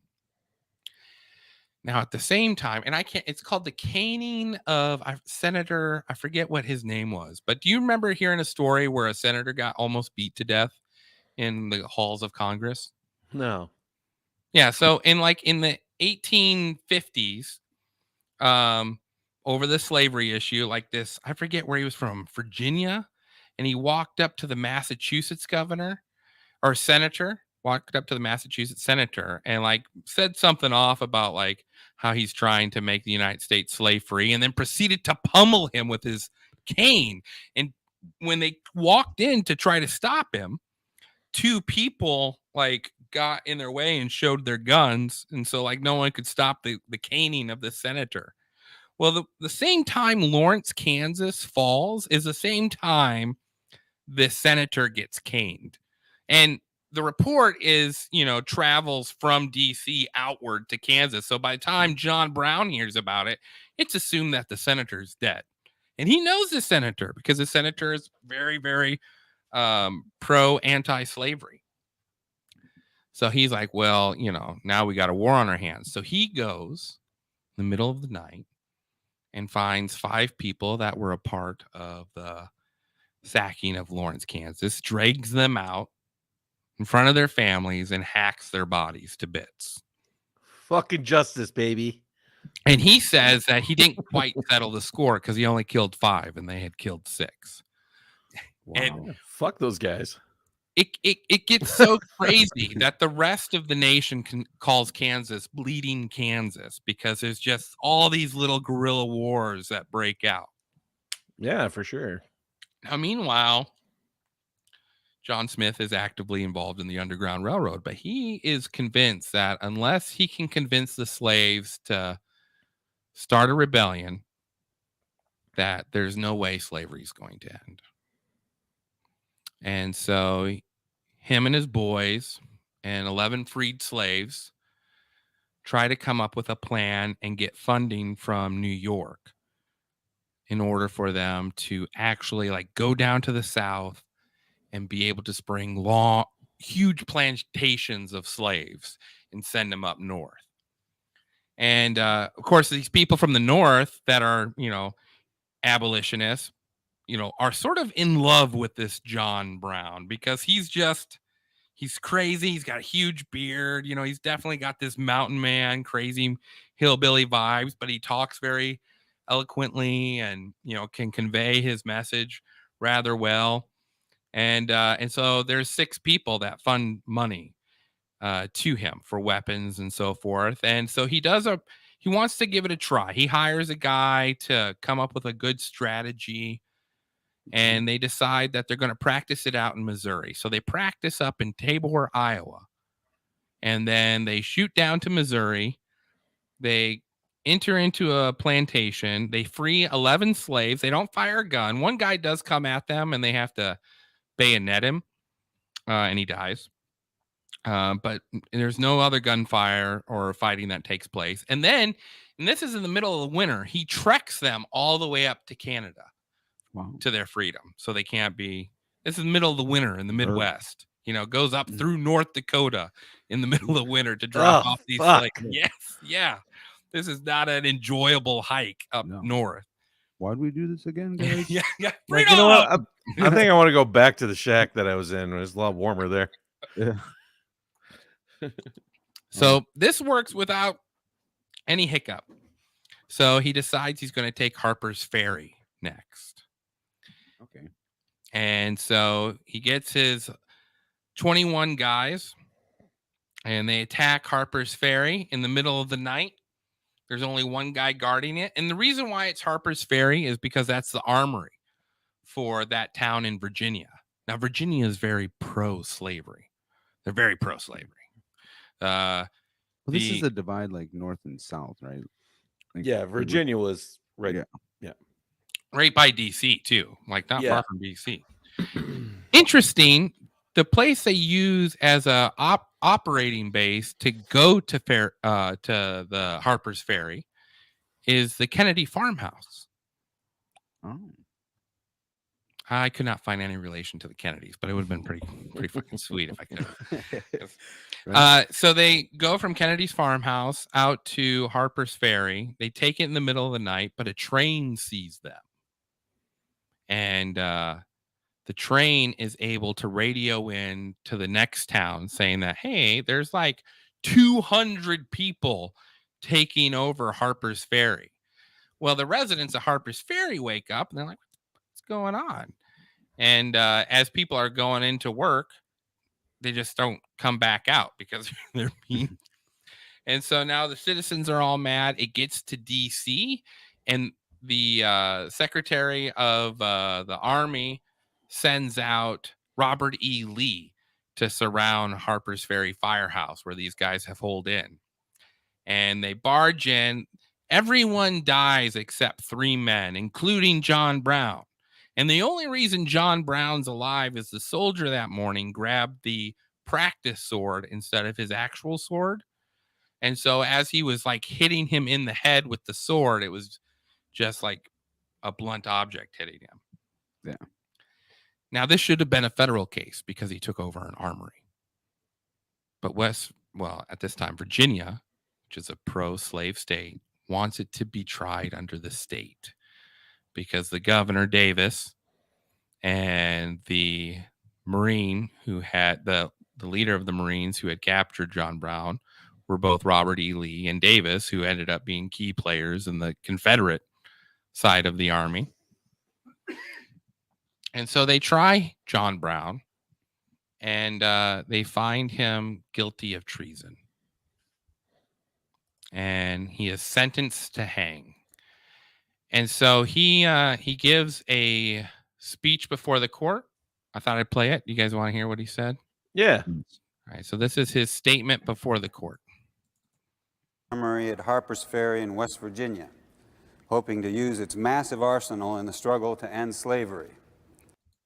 Now, at the same time, and it's called the caning of Senator, I forget what his name was, but do you remember hearing a story where a senator got almost beat to death in the halls of Congress? No. Yeah. So in the 1850s, over the slavery issue, like this, I forget where he was from, Virginia, and he walked up to the Massachusetts governor or senator, walked up to the Massachusetts senator and said something off about how he's trying to make the United States slave free, and then proceeded to pummel him with his cane. And when they walked in to try to stop him, 2 people got in their way and showed their guns. And so no one could stop the caning of the senator. Well, the same time Lawrence, Kansas falls is the same time the senator gets caned. And the report is, travels from DC outward to Kansas. So by the time John Brown hears about it, it's assumed that the senator's dead. And he knows the senator because the senator is very, very pro anti-slavery. So he's like, well, now we got a war on our hands. So he goes in the middle of the night and finds 5 people that were a part of the sacking of Lawrence, Kansas, drags them out in front of their families and hacks their bodies to bits. Fucking justice, baby. And he says that he didn't quite settle the score because he only killed 5 and they had killed 6. Wow. And fuck those guys. It gets so crazy that the rest of the nation calls Kansas Bleeding Kansas because there's just all these little guerrilla wars that break out. Yeah, for sure. Now, meanwhile, John Smith is actively involved in the Underground Railroad, but he is convinced that unless he can convince the slaves to start a rebellion, that there's no way slavery is going to end. And so him and his boys and 11 freed slaves try to come up with a plan and get funding from New York in order for them to actually go down to the South and be able to spring huge plantations of slaves and send them up north. And of course, these people from the North that are, abolitionists, are sort of in love with this John Brown because he's crazy. He's got a huge beard. He's definitely got this mountain man, crazy hillbilly vibes, but he talks very eloquently and, can convey his message rather well. And so there's 6 people that fund money to him for weapons and so forth. And so he wants to give it a try. He hires a guy to come up with a good strategy, and they decide that they're going to practice it out in Missouri. So they practice up in Tabor, Iowa, and then they shoot down to Missouri. They enter into a plantation. They free 11 slaves. They don't fire a gun. One guy does come at them, and they have to bayonet him, and he dies. But there's no other gunfire or fighting that takes place. And then, and this is in the middle of the winter, he treks them all the way up to Canada. Wow. To their freedom. So they can't be, this is the middle of the winter in the Midwest, goes up through North Dakota in the middle of winter to drop off these slaves. Yes. Yeah. This is not an enjoyable hike up north. Why'd we do this again, guys? yeah. Like, Freedom! you know what? I think I want to go back to the shack that I was in. It was a lot warmer there. Yeah. So this works without any hiccup. So he decides he's going to take Harper's Ferry next. Okay. And so he gets his 21 guys and they attack Harper's Ferry in the middle of the night. There's only one guy guarding it. And the reason why it's Harper's Ferry is because that's the armory for that town in Virginia. Now, Virginia is very pro-slavery. They're very pro-slavery. Well, this is The- the divide like north and south, right? Like, Yeah, Virginia was right. Yeah. Right by DC too, like not Yeah. far from DC. Interesting. The place they use as a operating base to go to the Harper's Ferry is the Kennedy farmhouse. Oh. I could not find any relation to the Kennedys, but it would have been pretty fucking sweet if I could. So they go from Kennedy's farmhouse out to Harper's Ferry. They take it in the middle of the night, but a train sees them. And the train is able to radio in to the next town saying that, hey, there's like 200 people taking over Harper's Ferry. Well, the residents of Harper's Ferry wake up and they're like, what's going on? And as people are going into work, they just don't come back out because they're being. And so now the citizens are all mad. It gets to DC, and the Secretary of the Army sends out Robert E. Lee to surround Harper's Ferry firehouse where these guys have holed in. And they barge in. Everyone dies except 3 men, including John Brown. And the only reason John Brown's alive is the soldier that morning grabbed the practice sword instead of his actual sword. And so as he was like hitting him in the head with the sword, it was just like a blunt object hitting him. Yeah. Now, this should have been a federal case because he took over an armory. But at this time, Virginia, which is a pro-slave state, wants it to be tried under the state because the governor, Davis, and the Marine who had the leader of the Marines who had captured John Brown were both Robert E. Lee and Davis, who ended up being key players in the Confederate side of the army. And so they try John Brown, and they find him guilty of treason. And he is sentenced to hang. And so he gives a speech before the court. I thought I'd play it. You guys want to hear what he said? Yeah. All right. So this is his statement before the court. Armory at Harper's Ferry in West Virginia, hoping to use its massive arsenal in the struggle to end slavery.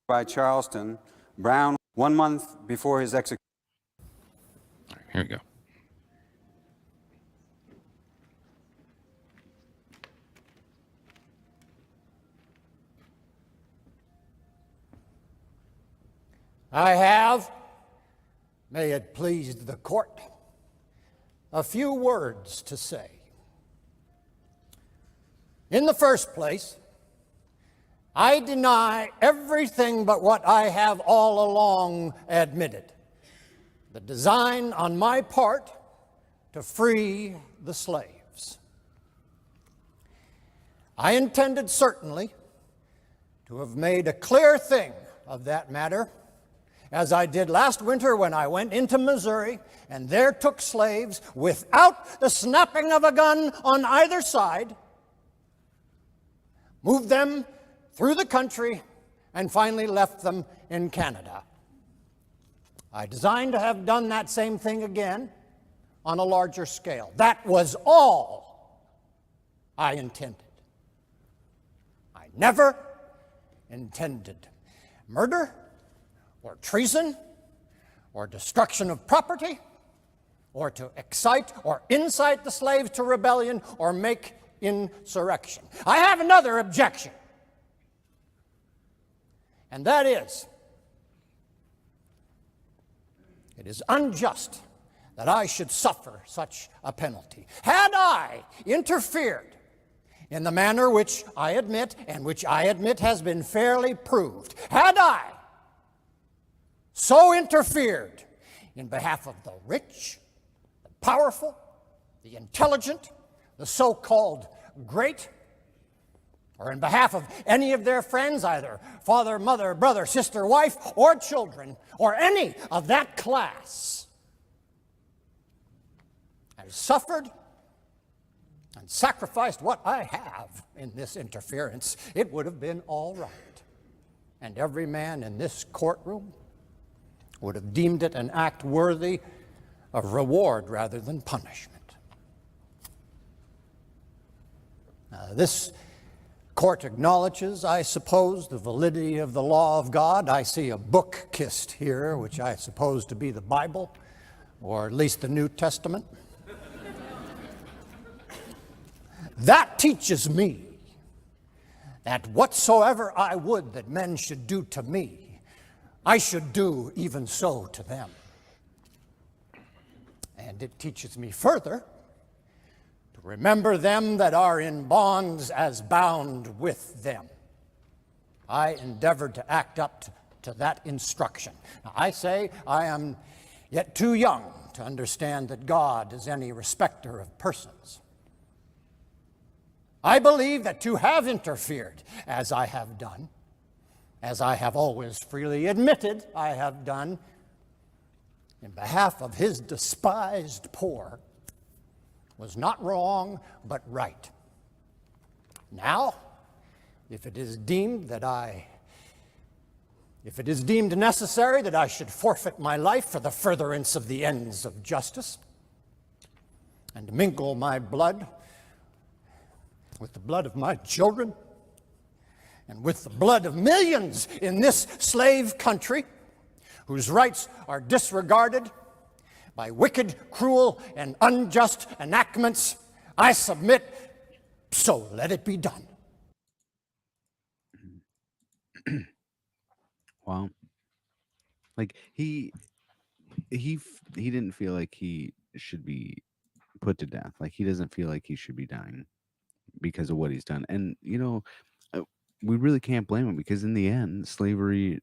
By Charleston, Brown, 1 month before his execution. All right, here we go. I have, may it please the court, a few words to say. In the first place, I deny everything but what I have all along admitted. The design on my part to free the slaves. I intended certainly to have made a clear thing of that matter, as I did last winter when I went into Missouri and there took slaves without the snapping of a gun on either side, moved them through the country, and finally left them in Canada. I designed to have done that same thing again on a larger scale. That was all I intended. I never intended murder or treason or destruction of property or to excite or incite the slaves to rebellion or make insurrection. I have another objection. And that is, it is unjust that I should suffer such a penalty. Had I interfered in the manner which I admit, and which I admit has been fairly proved, had I so interfered in behalf of the rich, the powerful, the intelligent, the so-called great, or in behalf of any of their friends, either father, mother, brother, sister, wife, or children, or any of that class, and suffered and sacrificed what I have in this interference, it would have been all right. And every man in this courtroom would have deemed it an act worthy of reward rather than punishment. This court acknowledges, I suppose, the validity of the law of God. I see a book kissed here, which I suppose to be the Bible, or at least the New Testament. That teaches me that whatsoever I would that men should do to me, I should do even so to them. And it teaches me further to remember them that are in bonds as bound with them. I endeavored to act up to that instruction. Now, I say I am yet too young to understand that God is any respecter of persons. I believe that to have interfered, as I have done, as I have always freely admitted I have done, in behalf of his despised poor, was not wrong, but right. Now, if it is deemed necessary that I should forfeit my life for the furtherance of the ends of justice, and mingle my blood with the blood of my children, and with the blood of millions in this slave country, whose rights are disregarded by wicked, cruel, and unjust enactments, I submit, so let it be done. Wow. Like he didn't feel like he should be put to death. Like he doesn't feel like he should be dying because of what he's done. And we really can't blame him, because in the end, slavery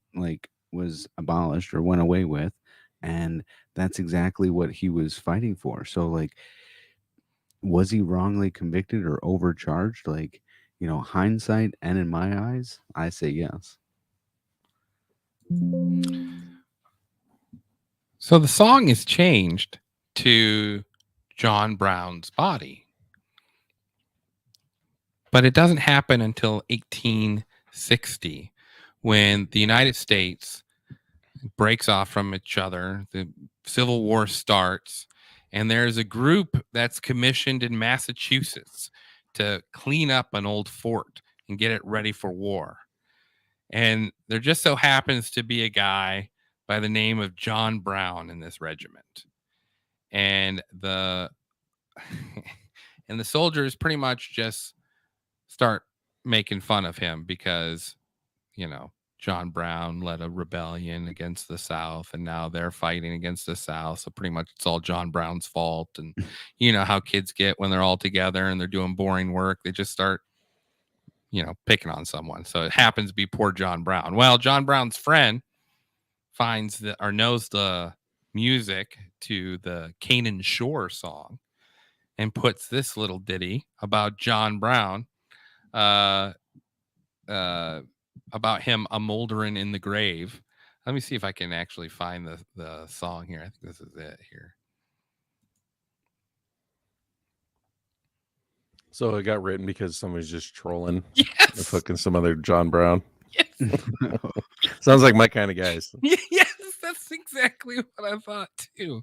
was abolished or went away with, and that's exactly what he was fighting for. So was he wrongly convicted or overcharged? Hindsight, and in my eyes, I say yes. So the song is changed to John Brown's Body, but it doesn't happen until 1860, when the United States breaks off from each other. The Civil War starts, and there's a group that's commissioned in Massachusetts to clean up an old fort and get it ready for war. And there just so happens to be a guy by the name of John Brown in this regiment. And the soldiers pretty much just start making fun of him because, John Brown led a rebellion against the South, and now they're fighting against the South. So pretty much it's all John Brown's fault. And you know how kids get when they're all together and they're doing boring work. They just start, picking on someone. So it happens to be poor John Brown. Well, John Brown's friend knows the music to the Canaan Shore song and puts this little ditty about John Brown, about him a moldering in the grave. Let me see if I can actually find the song here. I think this is it here. So it got written because somebody's just trolling. Yes. And fucking some other John Brown. Yes. Sounds like my kind of guys. Yes, that's exactly what I thought too.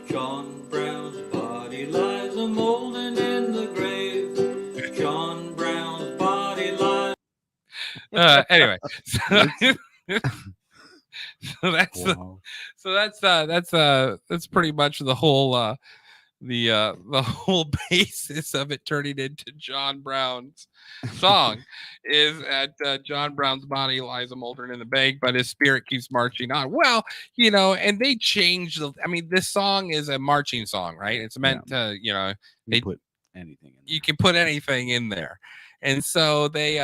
John Brown's body lies a moldering in the grave. John Brown's body lies. Anyway, so that's Wow. that's pretty much the whole the whole basis of it turning into John Brown's song is that John Brown's body lies a moldering in the bank, but his spirit keeps marching on. Well, and they changed I mean, this song is a marching song, right? It's meant to, they put anything in you can put anything in there. And so they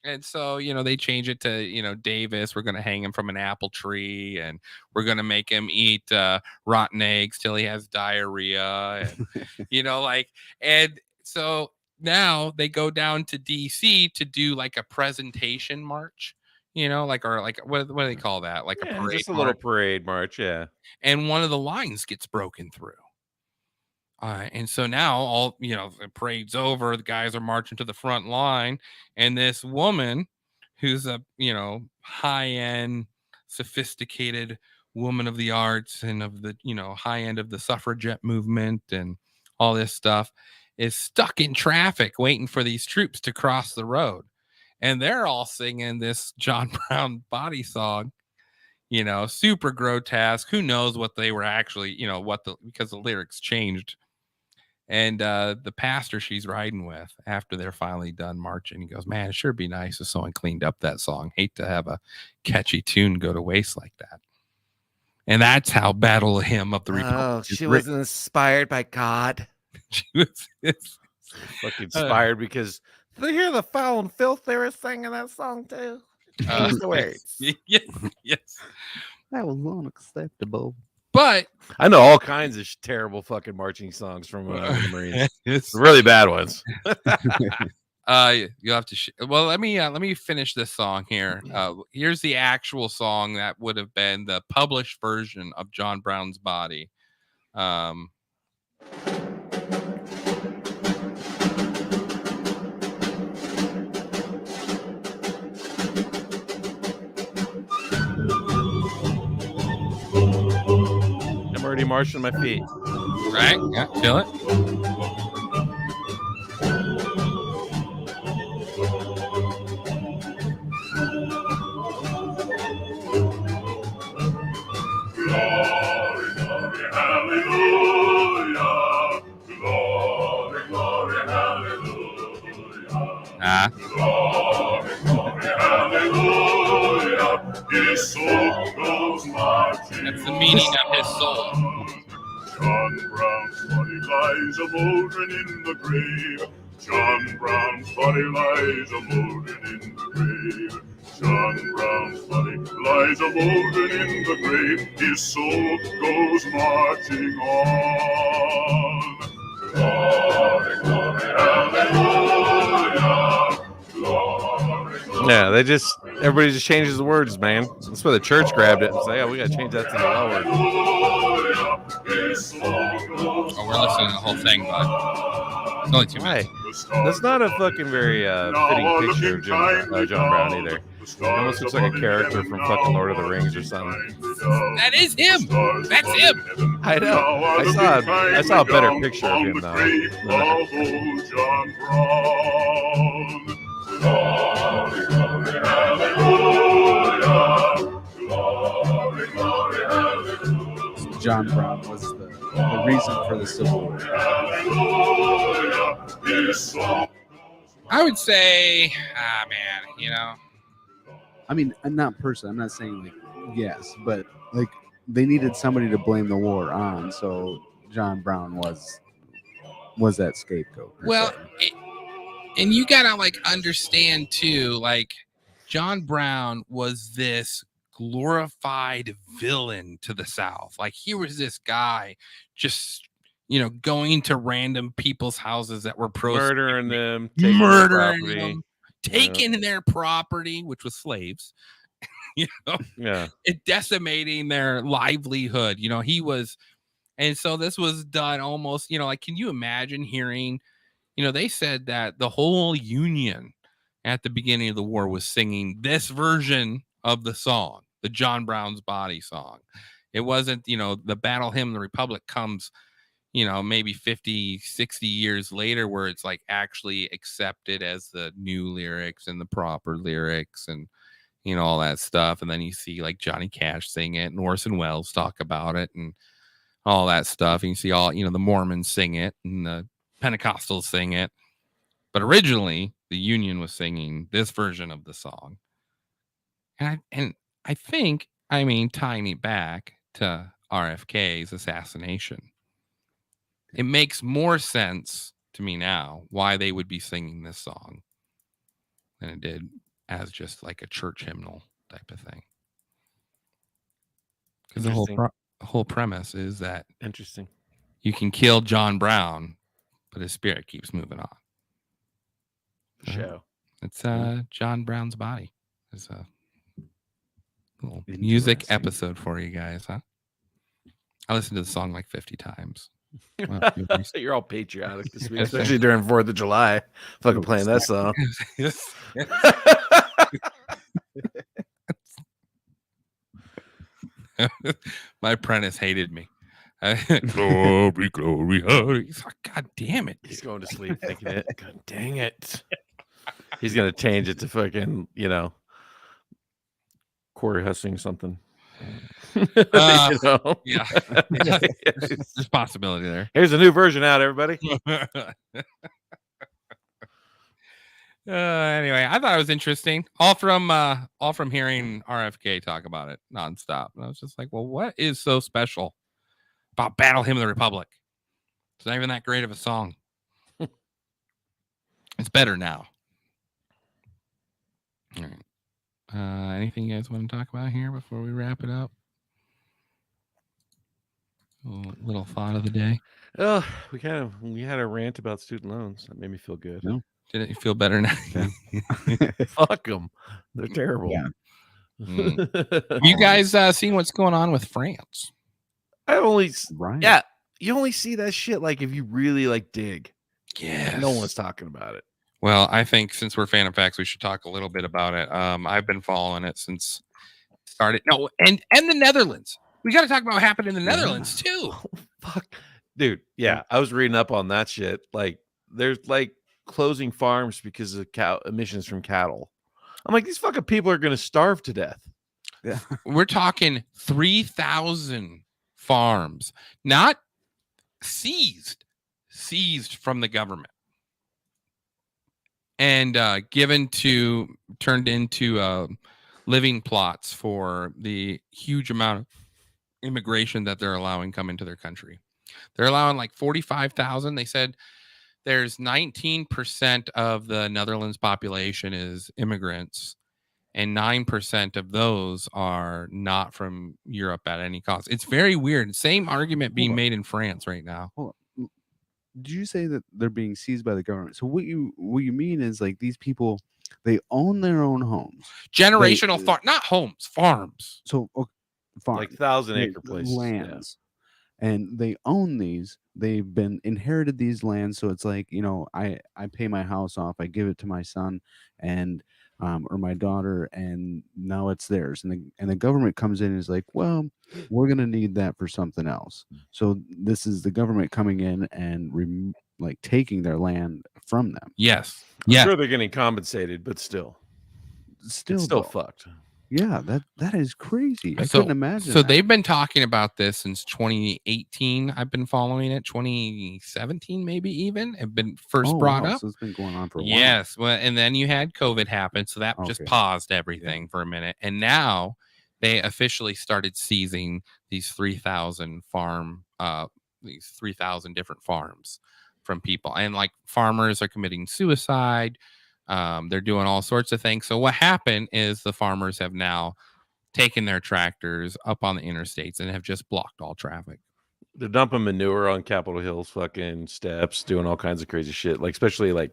they change it to, Davis, we're going to hang him from an apple tree, and we're going to make him eat rotten eggs till he has diarrhea. And, and so now they go down to DC to do like a presentation march, what do they call that? Like a parade, just a little parade march. Yeah. And one of the lines gets broken through. And so now the parade's over, the guys are marching to the front line, and this woman who's a, high-end, sophisticated woman of the arts and of the, high end of the suffragette movement and all this stuff is stuck in traffic waiting for these troops to cross the road. And they're all singing this John Brown body song, super grotesque. Who knows what they were actually, because the lyrics changed. And the pastor she's riding with, after they're finally done marching, he goes, "Man, it sure be nice if someone cleaned up that song. Hate to have a catchy tune go to waste like that." And that's how Battle of Hymn of the Republic. Oh, she was inspired by God. She was fucking inspired because they hear the foul and filth they were singing that song too. Change the words. Yes. That was unacceptable. But I know all kinds of terrible fucking marching songs from the Marines. It's really bad ones. You'll have to. Well, let me finish this song here. Here's the actual song that would have been the published version of John Brown's Body. I'm already marching my feet. Right? Yeah, feel it. His soul goes marching. That's the meaning of his soul. John Brown's body lies a mouldering in the grave. John Brown's body lies a mouldering in the grave. John Brown's body lies a mouldering in the grave. His soul goes marching on. Glory, glory, hallelujah. Glory, glory. Yeah, everybody just changes the words, man. That's why the church grabbed it and said, "Yeah, we gotta change that to the L word." Oh, we're listening to the whole thing, bud. It's only 2 minutes. That's not a fucking very fitting picture of John Brown either. He almost looks like a character from fucking Lord of the Rings or something. That is him. That's him. I know. I saw a better picture of him though. John Brown. Glory, glory, hallelujah. Glory, glory, hallelujah. John Brown was the reason for the Civil War. I would say, man, I mean, I'm not personally. I'm not saying like yes, but like they needed somebody to blame the war on, so John Brown was that scapegoat. Well, and you gotta understand too, John Brown was this glorified villain to the South. Here was this guy just going to random people's houses that were murdering them, taking their property, which was slaves, decimating their livelihood. He was, and so this was done almost, can you imagine hearing, they said that the whole Union at the beginning of the war was singing this version of the song, the John Brown's Body song. It wasn't, the Battle Hymn of the Republic comes, maybe 50, 60 years later, where it's actually accepted as the new lyrics and the proper lyrics and, all that stuff. And then you see Johnny Cash sing it and Orson Welles talk about it. And all that stuff. You can see all, the Mormons sing it and the Pentecostals sing it. But originally, the Union was singing this version of the song. And I think, tying it back to RFK's assassination, it makes more sense to me now why they would be singing this song than it did as just like a church hymnal type of thing. Because the whole premise is that Interesting. you can kill John Brown, but his spirit keeps moving on. Show. It's John Brown's body. It's a little music episode for you guys, huh? I listened to the song like 50 times. Well, you're all patriotic this week, especially during 4th of July. Fucking playing that song. My apprentice hated me. Glory, glory, glory. He's like, God damn it. He's going to sleep thinking it. God dang it. He's going to change it to fucking, quarter hustling something. Yeah. There's a possibility there. Here's a new version out, everybody. Anyway, I thought it was interesting. All from hearing RFK talk about it nonstop. And I was just like, well, what is so special about Battle Hymn of the Republic? It's not even that great of a song. It's better now. All right. Anything you guys want to talk about here before we wrap it up? A little thought of the day. Oh, we had a rant about student loans. That made me feel good. No. Did it feel better now? Fuck them. They're terrible. Yeah. Have you guys seen what's going on with France? Yeah, you only see that shit like if you really like dig. Yeah. No one's talking about it. Well, I think since we're fan of facts, we should talk a little bit about it. I've been following it since it started. No, and the Netherlands. We got to talk about what happened in the Netherlands too. Oh, fuck, dude. Yeah, I was reading up on that shit. Like, there's like closing farms because of emissions from cattle. I'm like, these fucking people are gonna starve to death. Yeah, we're talking 3,000 farms, not seized from the government. And turned into living plots for the huge amount of immigration that they're allowing come into their country. They're allowing like 45,000. They said there's 19% of the Netherlands population is immigrants, and 9% of those are not from Europe at any cost. It's very weird. Same argument being made in France right now. Did you say that they're being seized by the government? So what you mean is like these people, they own their own homes, generational farm, not homes, farms. So farms, like 1,000-acre places, lands, and they own these. They've been inherited these lands, so it's like I pay my house off, I give it to my son and or my daughter, and now it's theirs. And the government comes in and is like, well, we're going to need that for something else. So this is the government coming in and taking their land from them. Yes. I'm sure they're getting compensated, but still it's still fucked. Yeah, that is crazy. I couldn't imagine. So they've been talking about this since 2018. I've been following it. 2017, maybe even, have been first brought up. So it's been going on for a while. Yes. Well, and then you had COVID happen, so that just paused everything for a minute. And now they officially started seizing these 3,000 these 3,000 different farms from people. And like farmers are committing suicide. They're doing all sorts of things. So what happened is the farmers have now taken their tractors up on the interstates and have just blocked all traffic. They're dumping manure on Capitol Hill's fucking steps, doing all kinds of crazy shit. Like, especially like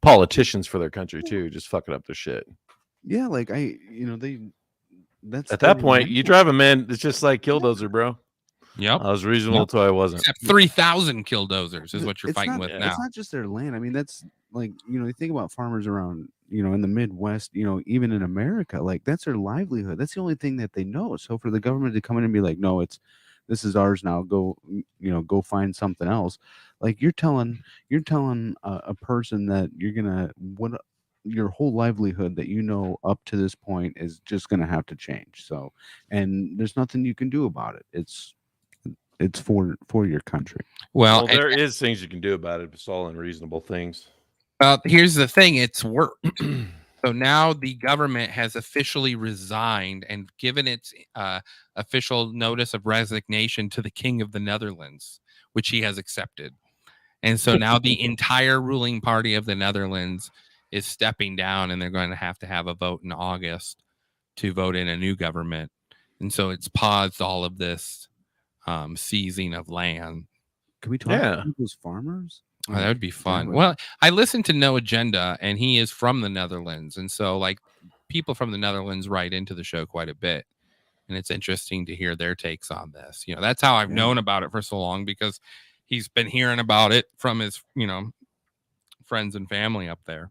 politicians for their country too, just fucking up their shit. Yeah, like that's at that point, you drive them in, it's just like Killdozer, bro. Yep. I was reasonable until I wasn't. Except 3,000 Killdozers is what you're fighting with now. It's not just their land. I mean, that's like, you think about farmers around, in the Midwest, even in America, like that's their livelihood. That's the only thing that they know. So for the government to come in and be like, no, this is ours now. Go find something else. Like you're telling a person that your whole livelihood that up to this point is just going to have to change. So, and there's nothing you can do about it. It's It's for your country. Well, there is things you can do about it. It's all unreasonable things. Here's the thing: it's worked. So now the government has officially resigned and given its official notice of resignation to the King of the Netherlands, which he has accepted. And so now the entire ruling party of the Netherlands is stepping down, and they're going to have a vote in August to vote in a new government. And so it's paused all of this seizing of land. Can we talk about those farmers? Oh, that would be fun. Well, I listened to No Agenda, and he is from the Netherlands. And so, like, people from the Netherlands write into the show quite a bit. And it's interesting to hear their takes on this. You know, that's how I've known about it for so long, because he's been hearing about it from his, friends and family up there.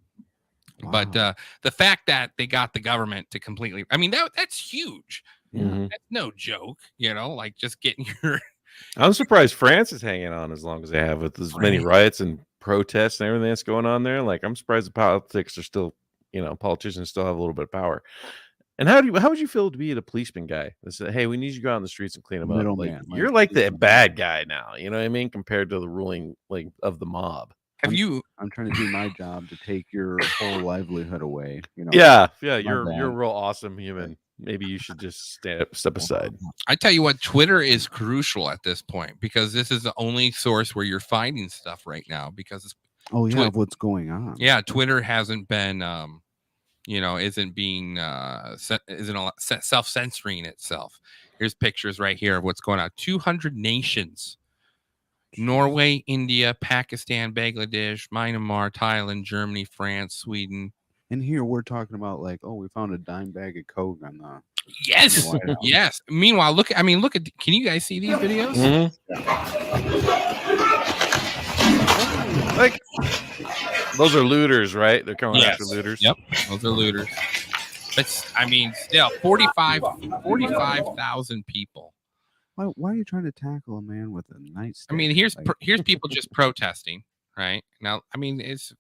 Wow. But the fact that they got the government to completely, I mean, that's huge. Mm-hmm. That's no joke, like just getting your. I'm surprised France is hanging on as long as they have, with as many riots and protests and everything that's going on there. Like, I'm surprised the politics are still, politicians still have a little bit of power. And how would you feel to be the policeman guy that said, "Hey, we need you to go out in the streets and clean them up"? Like, you're like the bad guy now. You know what I mean? Compared to the ruling of the mob. I'm trying to do my job to take your whole livelihood away. Yeah. You're a real awesome human. Maybe you should just step aside. I tell you what, Twitter is crucial at this point, because this is the only source where you're finding stuff right now. Because what's going on? Yeah, Twitter hasn't been, isn't being isn't self-censoring itself. Here's pictures right here of what's going on. 200 nations: Norway, India, Pakistan, Bangladesh, Myanmar, Thailand, Germany, France, Sweden. And here we're talking about we found a dime bag of coke on the yes. Yes. Meanwhile, look at. Can you guys see these videos? Mm-hmm. Like, those are looters, right? They're coming after looters. Yep, those are looters. But still 45,000 people. Why are you trying to tackle a man with a nightstick? I mean, here's people just protesting right now. I mean, it's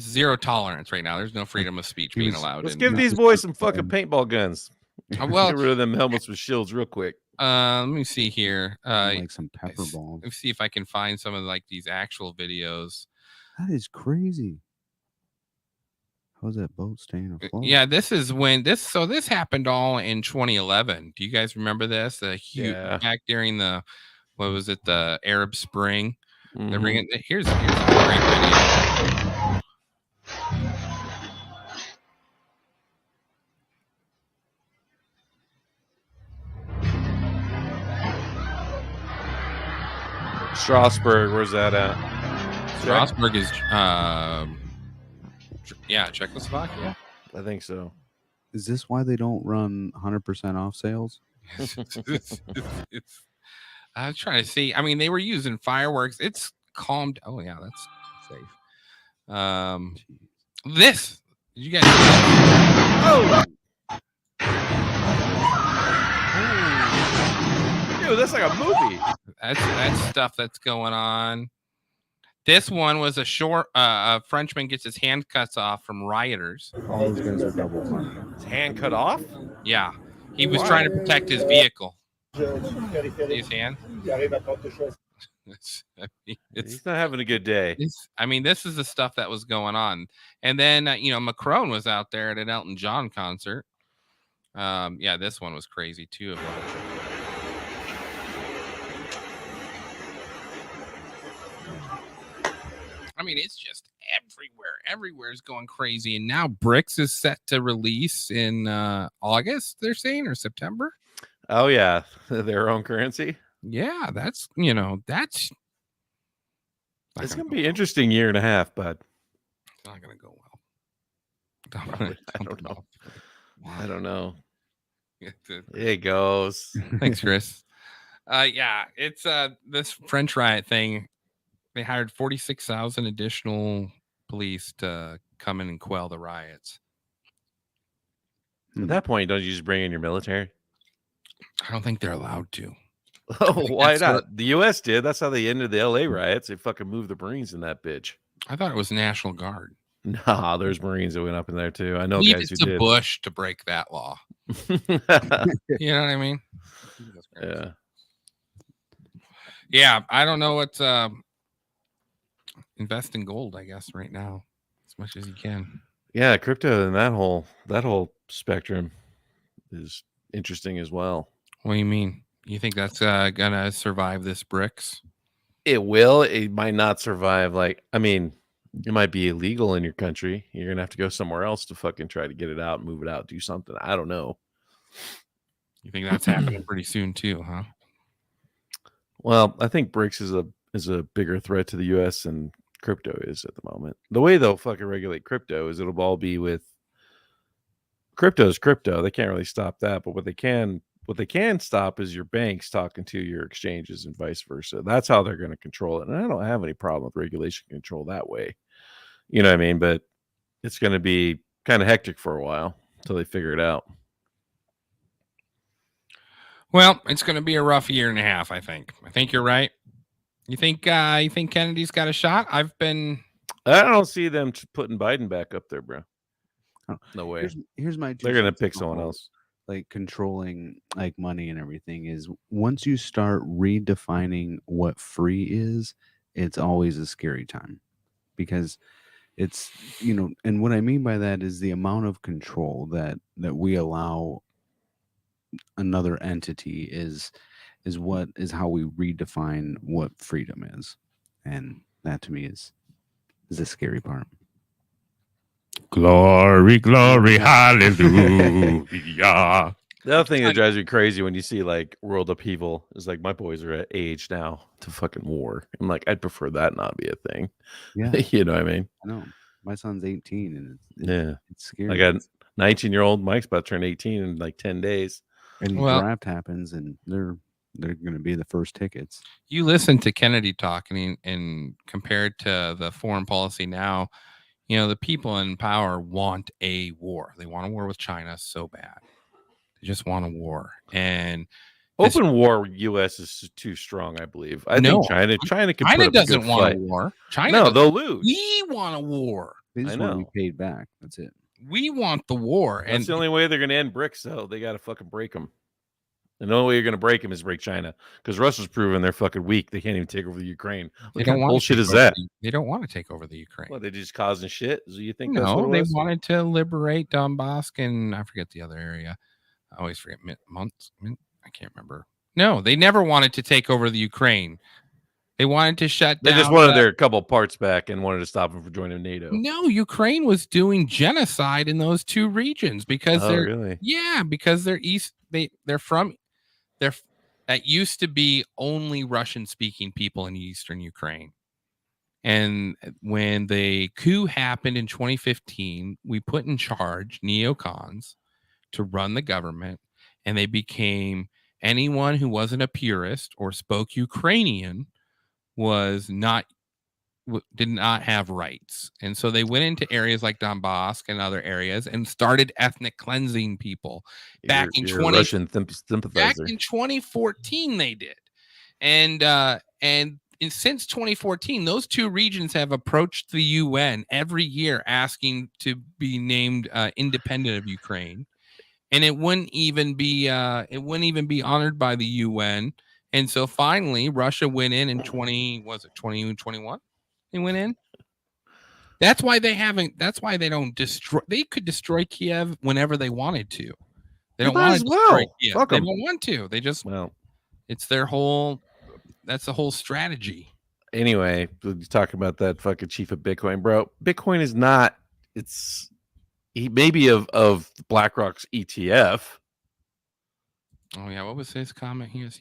zero tolerance right now. There's no freedom of speech being allowed. Let's give these boys some fucking paintball guns. Well, get rid of them helmets with shields real quick. Let me see here. Like some pepper balls. Let's see if I can find some of these actual videos. That is crazy. How's that boat staying afloat? Yeah, this is when this happened all in 2011. Do you guys remember this? Back during the the Arab Spring. Mm-hmm. They're bringing here's a great video. Strasbourg, where's that at? Strasbourg is Czechoslovakia. I think so. Is this why they don't run 100% off sales? I was trying to see. I mean, they were using fireworks. It's calmed. Oh yeah, that's safe. This. Did you guys see that? Dude, that's like a movie. That's stuff that's going on. This one was a Frenchman gets his hand cut off from rioters. All those guys are double funded. His hand cut off? Yeah. He was trying to protect his vehicle. His hand. He's not having a good day. This is the stuff that was going on. And then, Macron was out there at an Elton John concert. This one was crazy too. I mean, it's just everywhere. Everywhere is going crazy. And now BRICS is set to release in August, they're saying, or September. Oh, yeah. Their own currency. Yeah, that's it's going to be an interesting year and a half, but it's not going to go well. I don't know. I don't know. It goes. Thanks, Chris. It's this French riot thing. They hired 46,000 additional police to come in and quell the riots. At that point, don't you just bring in your military? I don't think they're allowed to. Oh, why not? The U.S. did. That's how they ended the L.A. riots. They fucking moved the Marines in that bitch. I thought it was National Guard. Nah, there's Marines that went up in there too. I know Leave guys it who to did. Bush to break that law. You know what I mean? Yeah. Yeah, I don't know what invest in gold, I guess, right now, as much as you can. Yeah, crypto and that whole spectrum is interesting as well. What do you mean? You think that's gonna survive this BRICS? It will. It might not survive. Like, I mean, it might be illegal in your country. You're gonna have to go somewhere else to fucking try to get it out, move it out, do something. I don't know. You think that's happening pretty soon too, huh? Well, I think BRICS is a bigger threat to the U.S. than crypto is at the moment. The way they'll fucking regulate crypto is it'll all be with crypto is crypto. They can't really stop that, but what they can stop is your banks talking to your exchanges and vice versa. That's how they're going to control it. And I don't have any problem with regulation control that way. You know what I mean? But it's going to be kind of hectic for a while until they figure it out. Well, it's going to be a rough year and a half, I think. I think you're right. You think Kennedy's got a shot? I don't see them putting Biden back up there, bro. No way. Here's my. They're gonna pick someone else. Like controlling like money and everything is once you start redefining what free is, it's always a scary time, because it's and what I mean by that is the amount of control that we allow another entity is how we redefine what freedom is, and that to me is the scary part. Glory, glory, hallelujah. The other thing that drives me crazy when you see like world upheaval is like my boys are at age now to fucking war. I'm like, I'd prefer that not be a thing. Yeah, you know what I mean? I know. My son's 18, and it's scary. I got 19-year-old. Mike's about to turn 18 in like 10 days. And the draft happens, and they're going to be the first tickets. You listen to Kennedy talking, and compared to the foreign policy now, the people in power want a war. They want a war with China so bad. They just want a war. And open war, U.S. is too strong, I believe. I think China can. China put up doesn't a good want fight. a war. They'll lose. We want a war. They just want to be paid back. That's it. We want the war. That's and the only way they're going to end BRICS, though. They got to fucking break them. And the only way you're going to break them is break China, because Russia's proven they're fucking weak. They can't even take over the Ukraine. What kind of bullshit is that? They don't want to take over the Ukraine. Well, they just causing shit. So you think? No, they wanted to liberate Donbass and I forget the other area. I always forget I can't remember. No, they never wanted to take over the Ukraine. They wanted to shut down. They just wanted their couple parts back and wanted to stop them from joining NATO. No, Ukraine was doing genocide in those two regions because really? Yeah, because they're that used to be only Russian-speaking people in Eastern Ukraine. And when the coup happened in 2015, we put in charge neocons to run the government, and they became anyone who wasn't a purist or spoke Ukrainian did not have rights. And so they went into areas like Donbass and other areas and started ethnic cleansing people. Back in 2014 they did. And since 2014, those two regions have approached the UN every year asking to be named independent of Ukraine. And it wouldn't even be honored by the UN. And so finally Russia went in 2021? They went in. That's why they don't destroy. They could destroy Kiev whenever they wanted to. They don't want to destroy Kiev. They don't want to. They just it's their whole. That's the whole strategy. Anyway, talk about that fucking chief of Bitcoin, bro. Bitcoin is not. He maybe of BlackRock's ETF. Oh yeah, what was his comment? He was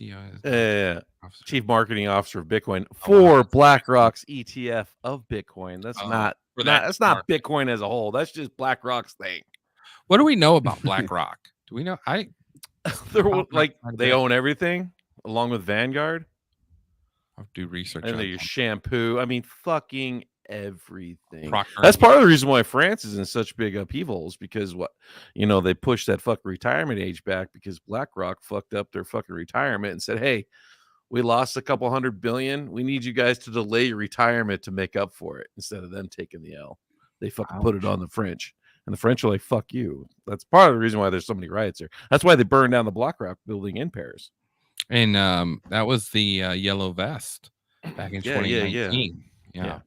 chief marketing officer of Bitcoin for BlackRock's ETF of Bitcoin. That's not Bitcoin as a whole. That's just BlackRock's thing. What do we know about BlackRock? Do we know? They own everything along with Vanguard. I'll do research. And your shampoo. I mean, fucking everything. Procter That's part of the reason why France is in such big upheavals, because they pushed that fucking retirement age back because BlackRock fucked up their fucking retirement and said, hey, we lost a couple $100 billion. We need you guys to delay your retirement to make up for it, instead of them taking the L. They fucking put it on the French. And the French are like, fuck you. That's part of the reason why there's so many riots here. That's why they burned down the Block Rock building in Paris. And that was the Yellow Vest back in 2019. Yeah.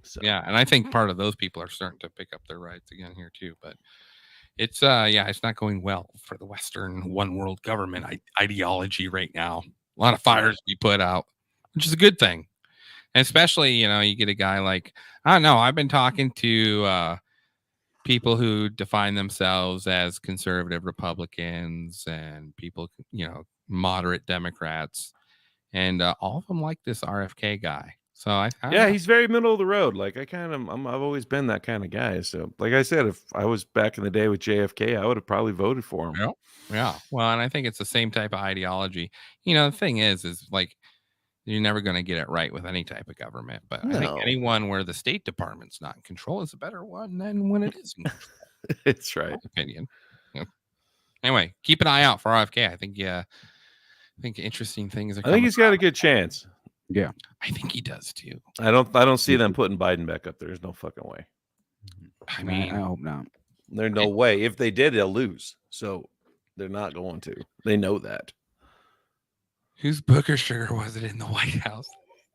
So. Yeah, and I think part of those people are starting to pick up their rights again here too. But it's it's not going well for the Western one world government ideology right now. A lot of fires to be put out, which is a good thing. And especially, you get a guy like, I don't know, I've been talking to people who define themselves as conservative Republicans and people, moderate Democrats, and all of them like this RFK guy. So I he's very middle of the road. Like I've always been that kind of guy. So like I said, if I was back in the day with JFK, I would have probably voted for him. Yeah. Well, and I think it's the same type of ideology. The thing is like you're never going to get it right with any type of government. But I think anyone where the State Department's not in control is a better one than when it is in control. It's right. My opinion. Anyway, keep an eye out for RFK. I think interesting things are I think he's got a good chance. Yeah. I think he does too. I don't see them putting Biden back up there. There's no fucking way. I mean, I hope not. There's no way. If they did, they'll lose. So they're not going to. They know that. Whose Booker Sugar was it in the White House?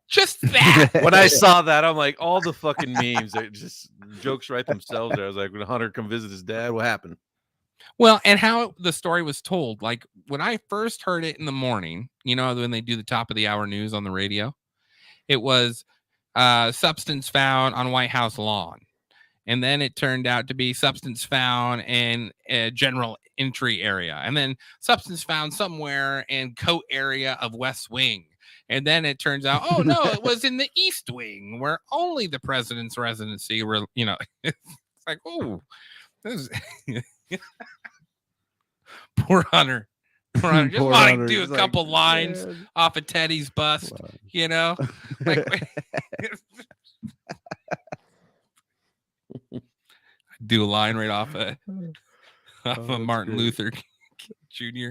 Just that. When I saw that, I'm like, all the fucking memes, they just jokes write themselves there. I was like, when Hunter come visit his dad, what happened? Well, and how the story was told, like when I first heard it in the morning, when they do the top of the hour news on the radio, it was substance found on White House lawn. And then it turned out to be substance found in a general entry area. And then substance found somewhere in coat area of West Wing. And then it turns out, oh, no, it was in the East Wing where only the president's residency were, it's like, oh, this is... Poor Hunter. Just Poor wanting Hunter. to do He's a couple like, lines man. off of Teddy's bust, Like, do a line right off of Martin Luther Jr.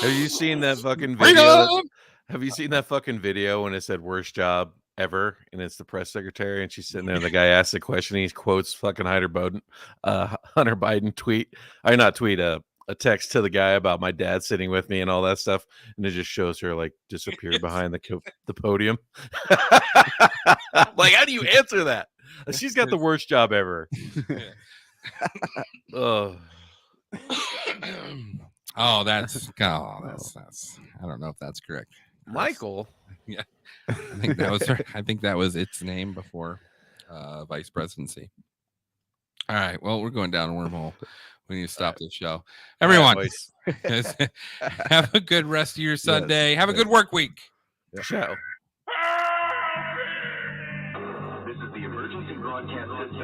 Have you seen that fucking video? Have you seen that fucking video when it said worst job ever? And it's the press secretary, and she's sitting there, and the guy asks the question. And he quotes fucking Hunter Biden tweet. I not tweet a text to the guy about my dad sitting with me and all that stuff, and it just shows her like disappear behind the podium. Like, how do you answer that? She's got the worst job ever. Oh. That's I don't know if that's correct. Michael. Yeah. I think that was its name before vice presidency. All right. Well, we're going down a wormhole. We need to stop this show. Everyone, have a good rest of your Sunday. Have a good work week. Ciao.